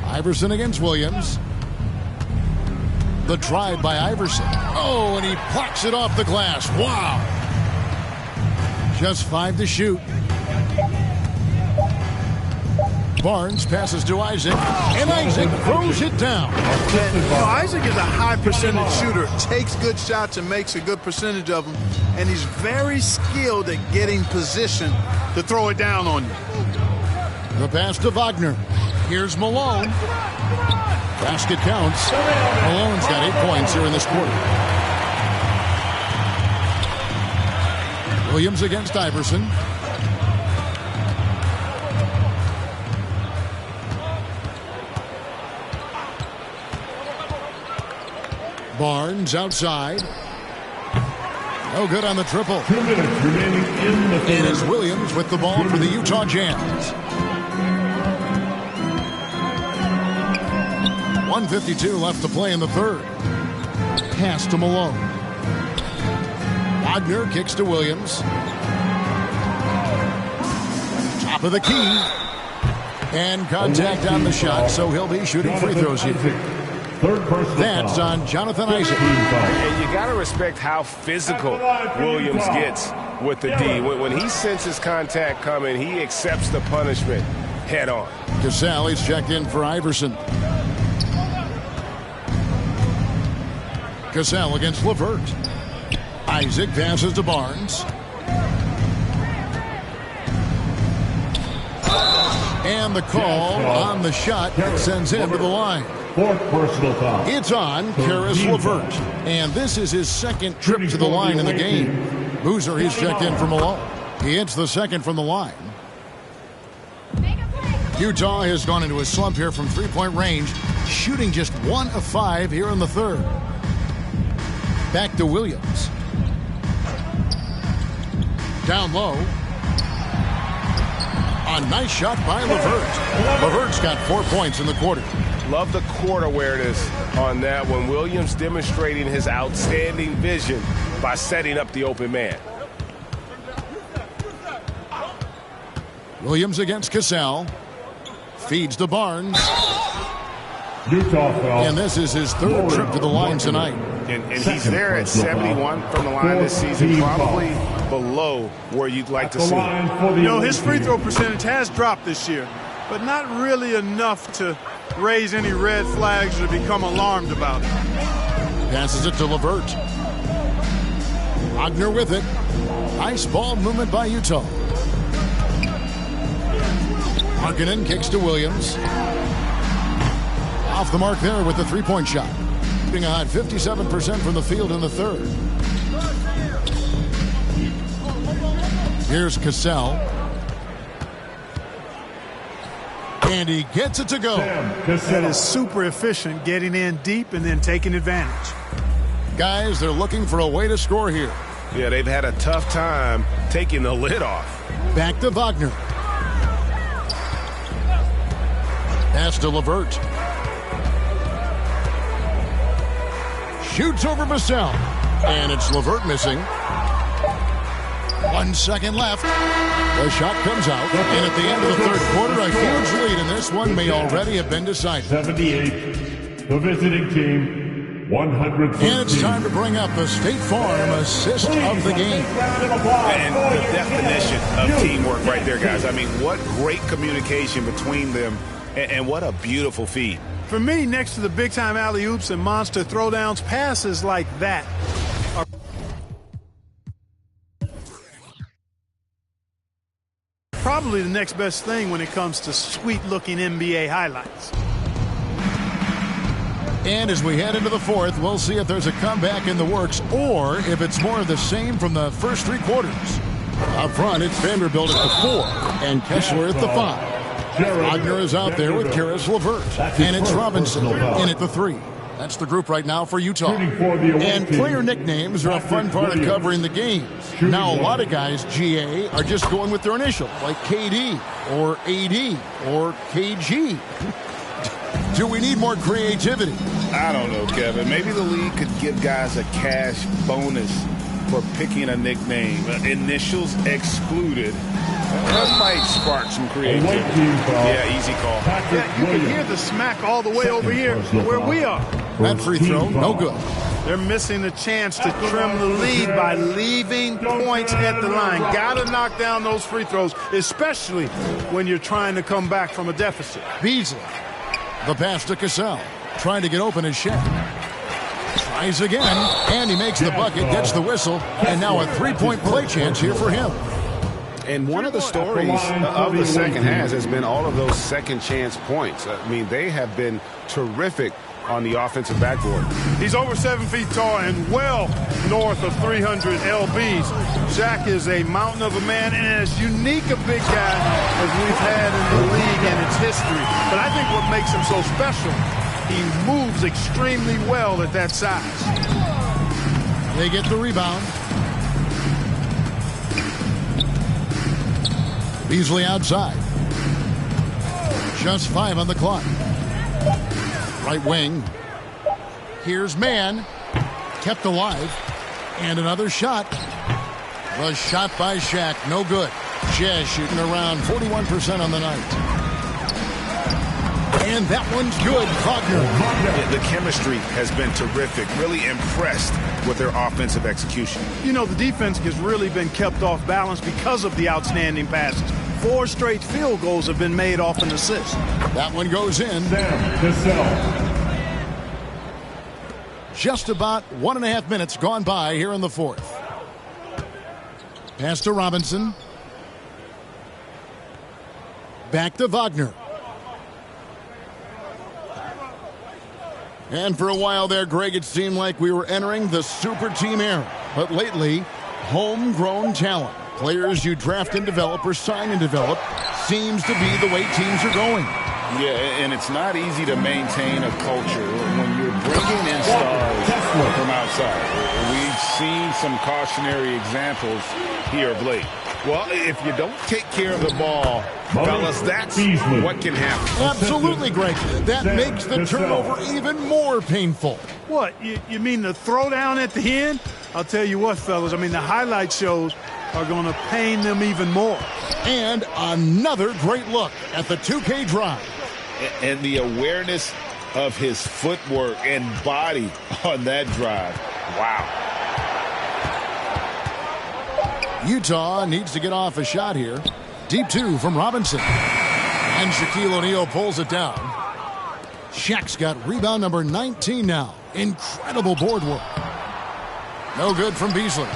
Iverson against Williams. The drive by Iverson. Oh, and he plucks it off the glass. Wow. Just 5 to shoot. Barnes passes to Isaac, and Isaac throws it down. Isaac is a high percentage shooter, takes good shots and makes a good percentage of them, and he's very skilled at getting position to throw it down on you. The pass to Wagner. Here's Malone. Basket counts. Malone's got 8 points here in this quarter. Williams against Iverson. Barnes outside. No good on the triple. 2 minutes remaining in the third. It is Williams with the ball for the Utah Jazz. 1:52 left to play in the third. Pass to Malone. Wagner kicks to Williams. Top of the key. And contact on the shot, so he'll be shooting free throws here. That's on Jonathan Isaac. And you got to respect how physical Williams gets with the D. When he senses contact coming, he accepts the punishment head on. Cassell is checked in for Iverson. Cassell against LeVert. Isaac passes to Barnes. And the call on the shot that sends him to the line. Fourth personal foul. It's on Caris LeVert. And this is his second trip to the line in the game. Boozer, he's checked in for Malone. He hits the second from the line. Utah has gone into a slump here from three-point range, shooting just 1 of 5 here in the third. Back to Williams. Down low. A nice shot by LeVert. LeVert's got 4 points in the quarter. Love the court awareness on that one. Williams demonstrating his outstanding vision by setting up the open man. Williams against Cassell. Feeds to Barnes. Utah foul. And this is his third trip to the line tonight. And he's there at 71 from the line this season, probably below where you'd like to see him. You know, his free throw percentage has dropped this year, but not really enough to raise any red flags or become alarmed about it. Passes it to LeVert. Wagner with it. Nice ball movement by Utah. Markkanen kicks to Williams. Off the mark there with the three-point shot. Being a hot 57% from the field in the third. Here's Cassell. And he gets it to go. That is super efficient, getting in deep and then taking advantage. Guys, they're looking for a way to score here. Yeah, they've had a tough time taking the lid off. Back to Wagner. Pass to LeVert. Shoots over Vassell. And it's LeVert missing. 1 second left. The shot comes out. And at the end of the third quarter, a huge lead in this one may already have been decided. 78. The visiting team, 113. And it's time to bring up the State Farm assist of the game. And the definition of teamwork right there, guys. I mean, what great communication between them, and what a beautiful feed. For me, next to the big-time alley-oops and monster throwdowns, passes like that are probably the next best thing when it comes to sweet-looking NBA highlights. And as we head into the fourth, we'll see if there's a comeback in the works or if it's more of the same from the first 3 quarters. Up front, it's Vanderbilt at the 4 and Kessler at the 5. Wagner is out there with Caris LeVert. And it's Robinson in at the 3. That's the group right now for Utah. And player nicknames are a fun part of covering the games. Now, a lot of guys, GA, are just going with their initials, like KD or AD or KG. Do we need more creativity? I don't know, Kevin. Maybe the league could give guys a cash bonus for picking a nickname. Initials excluded. That might spark some creativity. Yeah, easy call. Yeah, you can hear the smack all the way over here where we are. That free throw, no good. They're missing the chance to trim the lead by leaving points at the line. Got to knock down those free throws, especially when you're trying to come back from a deficit. Beasley. The pass to Cassell. Trying to get open as Shaq. Tries again, and he makes the bucket, gets the whistle, and now a 3-point play chance here for him. And one of the stories of the second half has been all of those second chance points. I mean, they have been terrific on the offensive backboard. He's over 7 feet tall and well north of 300 lbs. Shaq is a mountain of a man and as unique a big guy as we've had in the league and its history. But I think what makes him so special He moves extremely well at that size. They get the rebound. Beasley outside. Just 5 on the clock. Right wing. Here's Mann. Kept alive. And another shot. The shot by Shaq. No good. Jazz shooting around 41% on the night. And that one's good. Wagner. The chemistry has been terrific. Really impressed with their offensive execution. You know, the defense has really been kept off balance because of the outstanding passes. 4 straight field goals have been made off an assist. That one goes in. Just about 1.5 minutes gone by here in the fourth. Pass to Robinson. Back to Wagner. And for a while there, Greg, it seemed like we were entering the super team era. But lately, homegrown talent, players you draft and develop or sign and develop, seems to be the way teams are going. Yeah, and it's not easy to maintain a culture when you're bringing in stars from outside. We've seen some cautionary examples here of late. Well, if you don't take care of the ball, fellas, that's what can happen. Absolutely, Greg. That makes the turnover even more painful. What, you mean the throwdown at the end? I'll tell you what, fellas, I mean, the highlight shows are going to pain them even more. And another great look at the 2K drive. And the awareness of his footwork and body on that drive. Wow. Utah needs to get off a shot here. Deep 2 from Robinson. And Shaquille O'Neal pulls it down. Shaq's got rebound number 19 now. Incredible board work. No good from Beasley.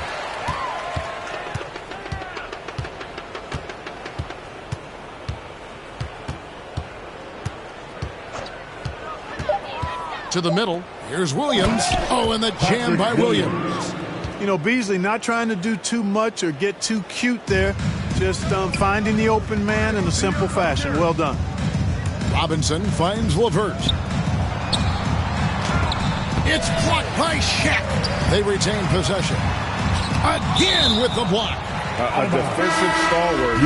To the middle. Here's Williams. Oh, and the jam by Williams. You know, Beasley not trying to do too much or get too cute there. Just finding the open man in a simple fashion. Well done. Robinson finds LeVert. It's blocked by Shaq. They retain possession. Again with the block. A defensive stalwart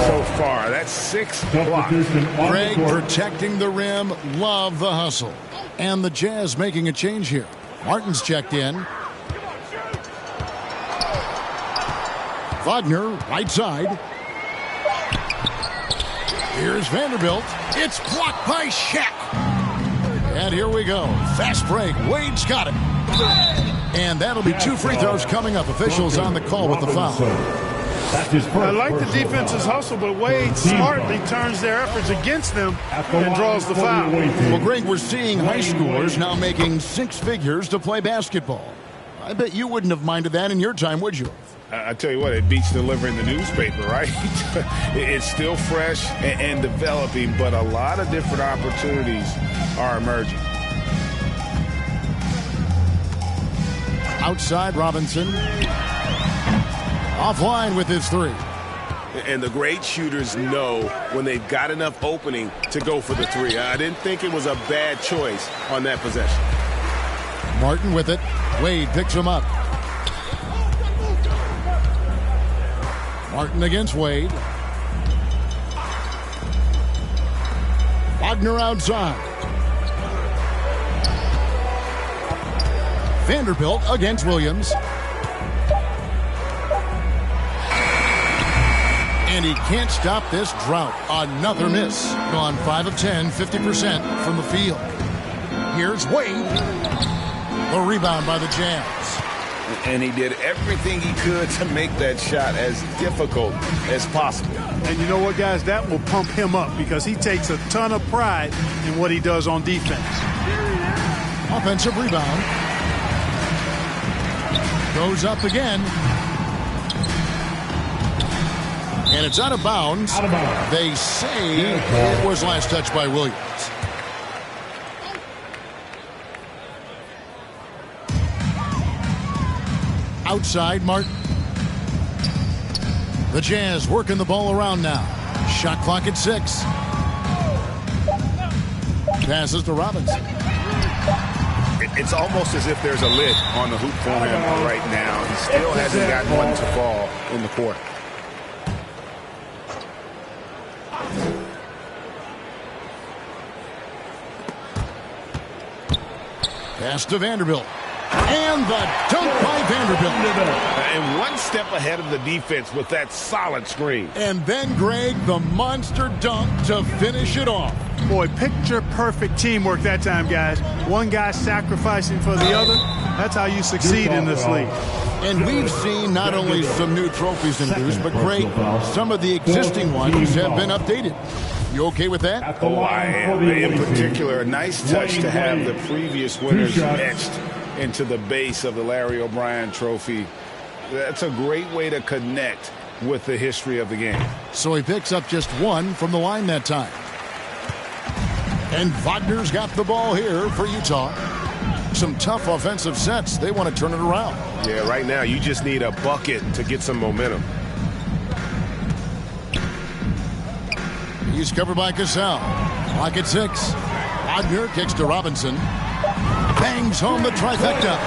so far. That's 6 blocks. Greg protecting the rim. Love the hustle. And the Jazz making a change here. Martin's checked in. Wagner, right side. Here's Vanderbilt. It's blocked by Shaq. And here we go. Fast break. Wade's got it. And that'll be 2 free throws coming up. Officials on the call with the foul. I like the defense's hustle, but Wade smartly turns their efforts against them and draws the foul. Well, Greg, we're seeing high schoolers now making 6 figures to play basketball. I bet you wouldn't have minded that in your time, would you? I tell you what, it beats delivering the newspaper, right? It's still fresh and developing, but a lot of different opportunities are emerging. Outside, Robinson. Offline with his 3. And the great shooters know when they've got enough opening to go for the 3. I didn't think it was a bad choice on that possession. Martin with it. Wade picks him up. Martin against Wade. Wagner outside. Vanderbilt against Williams. And he can't stop this drought. Another miss. Gone 5 of 10, 50% from the field. Here's Wade. The rebound by the Jazz. And he did everything he could to make that shot as difficult as possible. And you know what, guys? That will pump him up because he takes a ton of pride in what he does on defense. Offensive rebound. Goes up again. And it's out of bounds. They say it was last touched by Williams. Outside, Martin. The Jazz working the ball around now. Shot clock at 6. Passes to Robinson. It's almost as if there's a lid on the hoop for him right now. He still hasn't gotten one to fall in the court. Pass to Vanderbilt. And the dunk by Vanderbilt. And one step ahead of the defense with that solid screen. And then, Greg, the monster dunk to finish it off. Boy, picture-perfect teamwork that time, guys. One guy sacrificing for the other. That's how you succeed in this league. And we've seen not only some new trophies introduced, but, Greg, some of the existing ones have been updated. You okay with that? Oh, I am. In particular, a nice touch to have the previous winners etched into the base of the Larry O'Brien Trophy. That's a great way to connect with the history of the game. So he picks up just one from the line that time. And Wagner's got the ball here for Utah. Some tough offensive sets. They want to turn it around. Yeah, right now you just need a bucket to get some momentum. He's covered by Cassell. Clock at 6. Wagner kicks to Robinson. Bangs home the trifecta.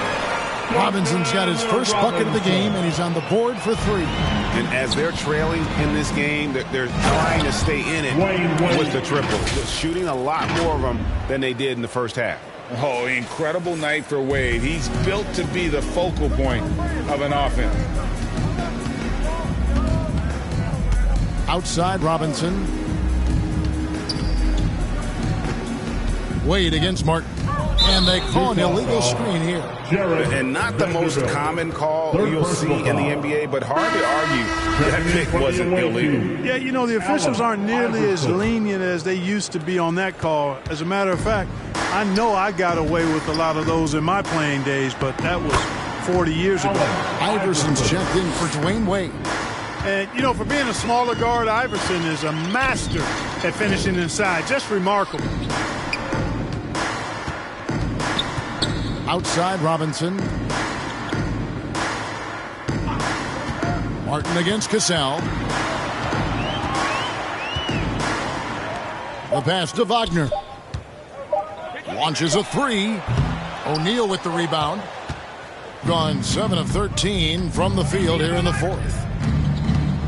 Robinson's got his first bucket of the game, and he's on the board for 3. And as they're trailing in this game, they're trying to stay in it with the triple. They're shooting a lot more of them than they did in the first half. Oh, incredible night for Wade. He's built to be the focal point of an offense. Outside Robinson. Wade against Martin. And they call an illegal screen here. And not the most common call you'll see in the NBA, but hard to argue that pick wasn't illegal. Yeah, you know, the officials aren't nearly as lenient as they used to be on that call. As a matter of fact, I know I got away with a lot of those in my playing days, but that was 40 years ago. Iverson's checked in for Dwayne Wade. And, you know, for being a smaller guard, Iverson is a master at finishing inside. Just remarkable. Outside Robinson. Martin against Cassell. The pass to Wagner. Launches a 3. O'Neal with the rebound. Gone 7 of 13 from the field here in the 4th.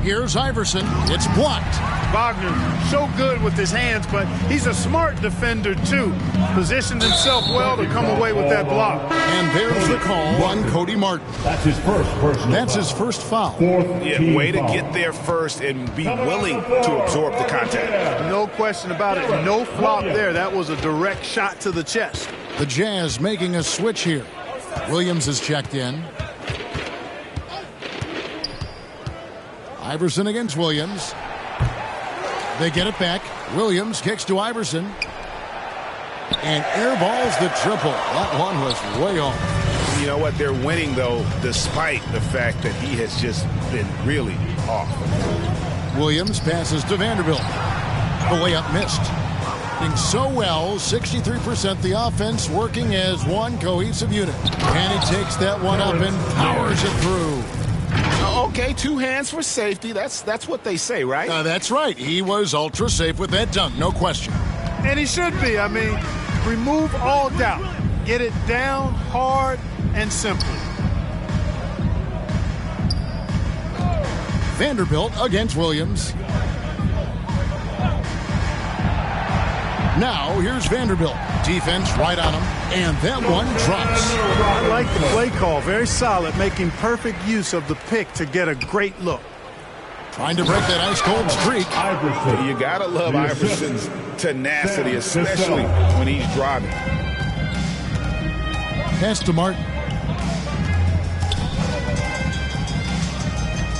Here's Iverson. It's blocked. Wagner, so good with his hands, but he's a smart defender, too. Positioned himself well to come away with that block. And there's the call on Cody Martin. That's his first personal That's his first foul. Yeah, way to get there first and be willing to absorb the contact. No question about it. No flop there. That was a direct shot to the chest. The Jazz making a switch here. Williams is checked in. Iverson against Williams. They get it back. Williams kicks to Iverson. And airballs the triple. That one was way off. You know what? They're winning, though, despite the fact that he has just been really off. Williams passes to Vanderbilt. The layup missed. Doing so well, 63% the offense working as one cohesive unit. And he takes that one up and powers it through. Okay, 2 hands for safety. That's what they say, right? That's right. He was ultra safe with that dunk, no question. And he should be. I mean, remove all doubt. Get it down hard and simple. Vanderbilt against Williams. Now here's Vanderbilt. Defense right on him. And that one drops. I like the play call. Very solid. Making perfect use of the pick to get a great look. Trying to break that ice-cold streak. You got to love Iverson's tenacity, especially when he's driving. Pass to Martin.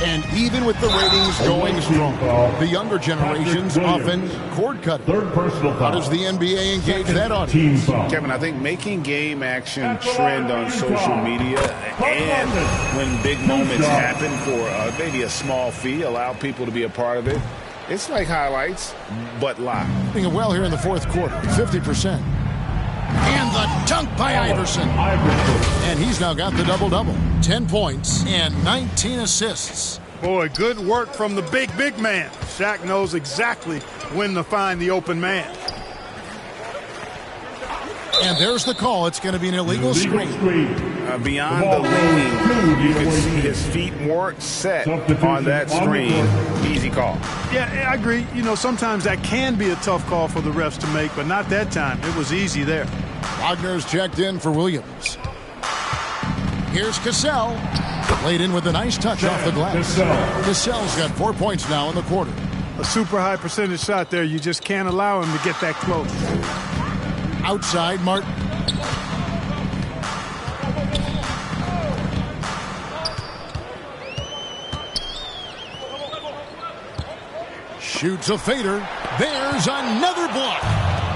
And even with the ratings going strong, the younger generations often cord cut. How does the NBA engage that audience? Kevin, I think making game action trend on social media and when big moments happen for maybe a small fee, allow people to be a part of it. It's like highlights, but live. Doing well here in the 4th quarter, 50%. And the dunk by Iverson. And he's now got the double-double. 10 points and 19 assists. Boy, good work from the big man. Shaq knows exactly when to find the open man. And there's the call. It's going to be an illegal screen. Beyond the leaning, you can see his feet weren't set on that screen. Easy call. Yeah, I agree. You know, sometimes that can be a tough call for the refs to make, but not that time. It was easy there. Wagner's checked in for Williams. Here's Cassell. Laid in with a nice touch off the glass. Cassell's got 4 points now in the quarter. A super high percentage shot there. You just can't allow him to get that close. Outside, Martin. Shoots a fader. There's another block,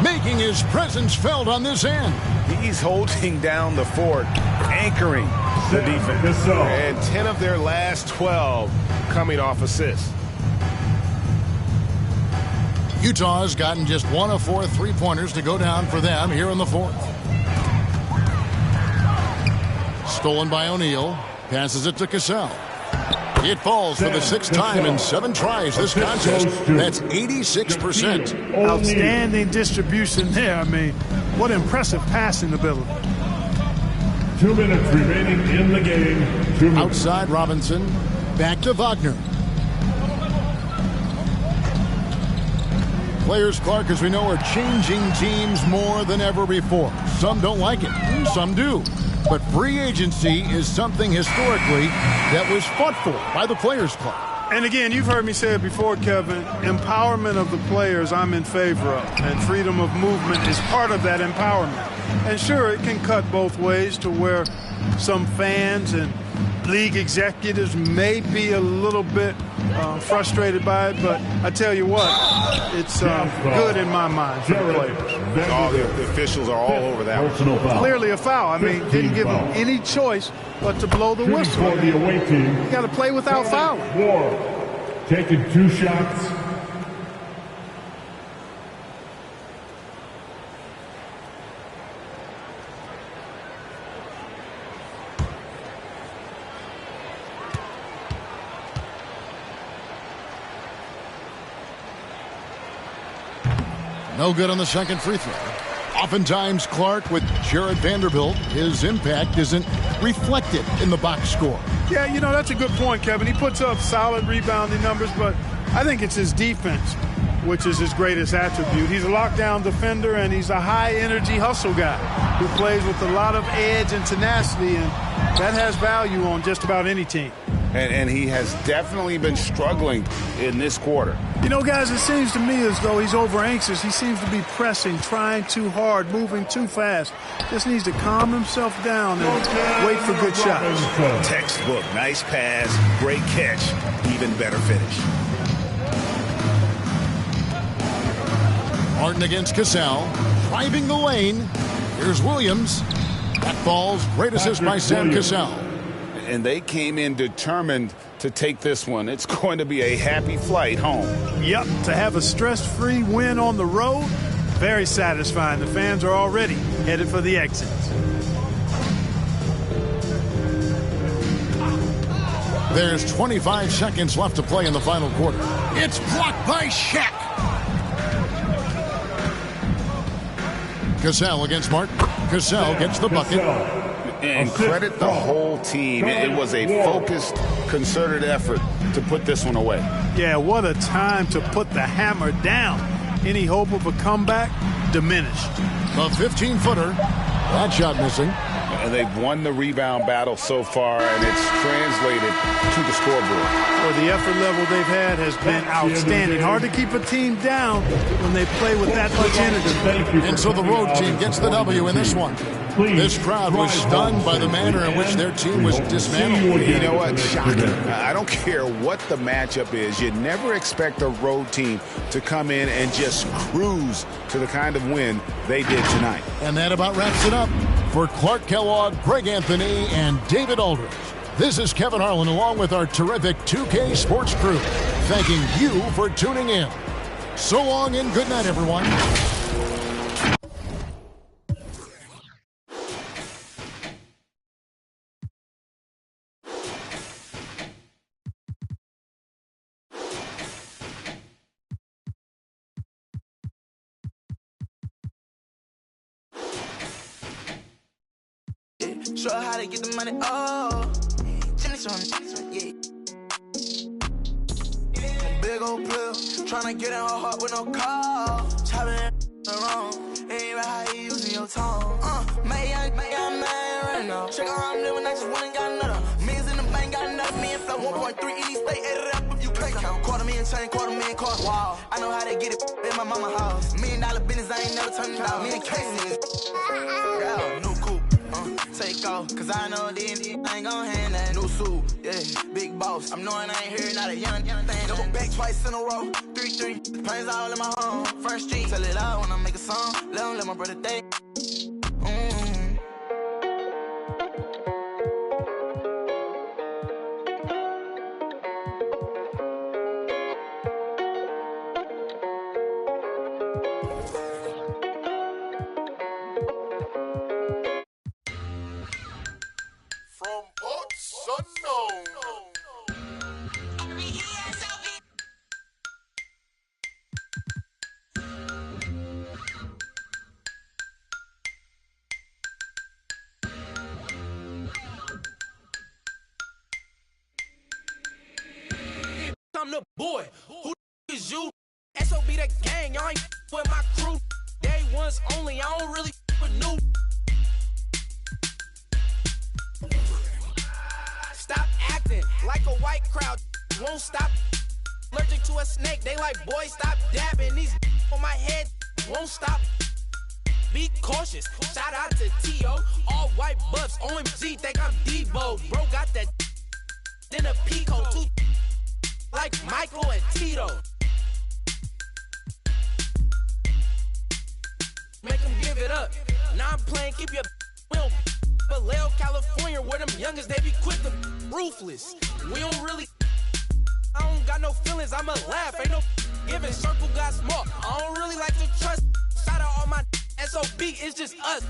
making his presence felt on this end. He's holding down the fort, anchoring the defense. And 10 of their last 12 coming off assists. Utah's gotten just 1 of 4 3-pointers to go down for them here in the fourth. Stolen by O'Neal. Passes it to Cassell. It falls for the 6th time in 7 tries this contest. That's 86%. Outstanding distribution there. I mean, what impressive passing ability. 2 minutes remaining in the game. Outside Robinson. Back to Wagner. Players, Clark, as we know, are changing teams more than ever before. Some don't like it. Some do. But free agency is something historically that was fought for by the Players Club. And again, you've heard me say it before, Kevin, empowerment of the players I'm in favor of. And freedom of movement is part of that empowerment. And sure, it can cut both ways to where some fans and league executives may be a little bit frustrated by it, but I tell you what, it's good in my mind for the players. All the officials are all over that one. Clearly a foul. I mean, didn't give them any choice but to blow the whistle. The away team. You got to play without fouling. Ward taking 2 shots. No good on the second free throw. Oftentimes, Clark, with Jared Vanderbilt, his impact isn't reflected in the box score. Yeah, you know, that's a good point, Kevin. He puts up solid rebounding numbers, but I think it's his defense, which is his greatest attribute. He's a lockdown defender, and he's a high-energy hustle guy who plays with a lot of edge and tenacity, and that has value on just about any team. And he has definitely been struggling in this quarter. You know, guys, it seems to me as though he's over-anxious. He seems to be pressing, trying too hard, moving too fast. Just needs to calm himself down and wait for good shots. Textbook, nice pass, great catch, even better finish. Martin against Cassell, driving the lane. Here's Williams. That falls. Great assist by Sam Cassell. And they came in determined to take this one. It's going to be a happy flight home. Yep, to have a stress-free win on the road, very satisfying. The fans are already headed for the exits. There's 25 seconds left to play in the final quarter. It's blocked by Shaq. Cassell against Martin. Cassell gets the bucket. And credit the whole team. It was a focused, concerted effort to put this one away. Yeah, what a time to put the hammer down. Any hope of a comeback diminished. A 15-footer. That shot missing. And they've won the rebound battle so far, and it's translated to the scoreboard. Well, the effort level they've had has been outstanding. Hard to keep a team down when they play with that much energy. And so the road team gets the W in this one. This crowd was stunned by the manner in which their team was dismantled. You know what? Shocking. I don't care what the matchup is. You never expect a road team to come in and just cruise to the kind of win they did tonight. And that about wraps it up. For Clark Kellogg, Greg Anthony, and David Aldridge, this is Kevin Harlan along with our terrific 2K Sports crew, thanking you for tuning in. So long and good night, everyone. Show her how to get the money, oh. Jimmy showing, yeah. Big old player, tryna get in her heart with no call. Chopping wrong, ain't right how you using your tone. May I man right now. Check out how I'm living, I just went and got another. Millions in the bank, got another. Me and flow 1.3 each, stay add it up if you can't count. $250,000 chain, $250,000 wow. I know how to get it in my mama house. $1 million business, I ain't never turning down. Me and Casey, yeah, new coupe. Take off, cause I know then I ain't gon' hand that new suit, yeah, big boss. I'm knowing I ain't here, not a young thing. Double back twice in a row, 3-3. The pain's all in my home. First street, tell it out when I make a song. Let my brother think. I'm the boy. Who is you? SOB the gang. Y'all ain't with my crew. Day ones only. I don't really with new. Stop acting like a white crowd. Won't stop. Allergic to a snake. They like, boy, stop dabbing. These on my head won't stop. Be cautious. Shout out to T.O. All white buffs. OMG. Think I'm Debo. Bro got that. Then a Pico. Two like Michael and Tito. Make them give it up. Now I'm playing, keep your will. Vallejo, California, where them youngest, they be quick to ruthless. We don't really, I don't got no feelings, I'ma laugh. Ain't no giving, circle got small. I don't really like to trust. Shout out all my SOB, it's just us.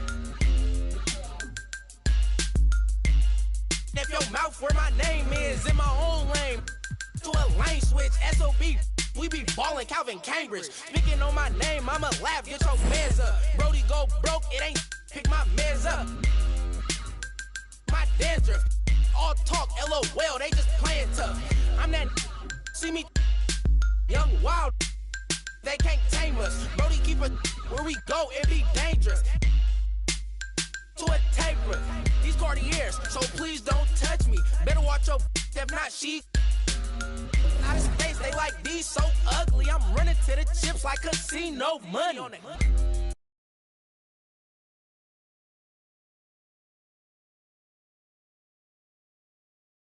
If your mouth where my name is, in my own lane. To a lane switch, SOB, we be ballin' Calvin Cambridge. Speaking on my name, I'ma laugh, get your mans up. Brody go broke, it ain't pick my mans up. My dandruff, all talk, LOL, they just playin' tough. I'm that, see me, young wild, they can't tame us. Brody keep it, where we go, it be dangerous. To a taper, these Cartiers, so please don't touch me. Better watch your, if not she. Out of space, they like these so ugly. I'm running to the chips like casino money.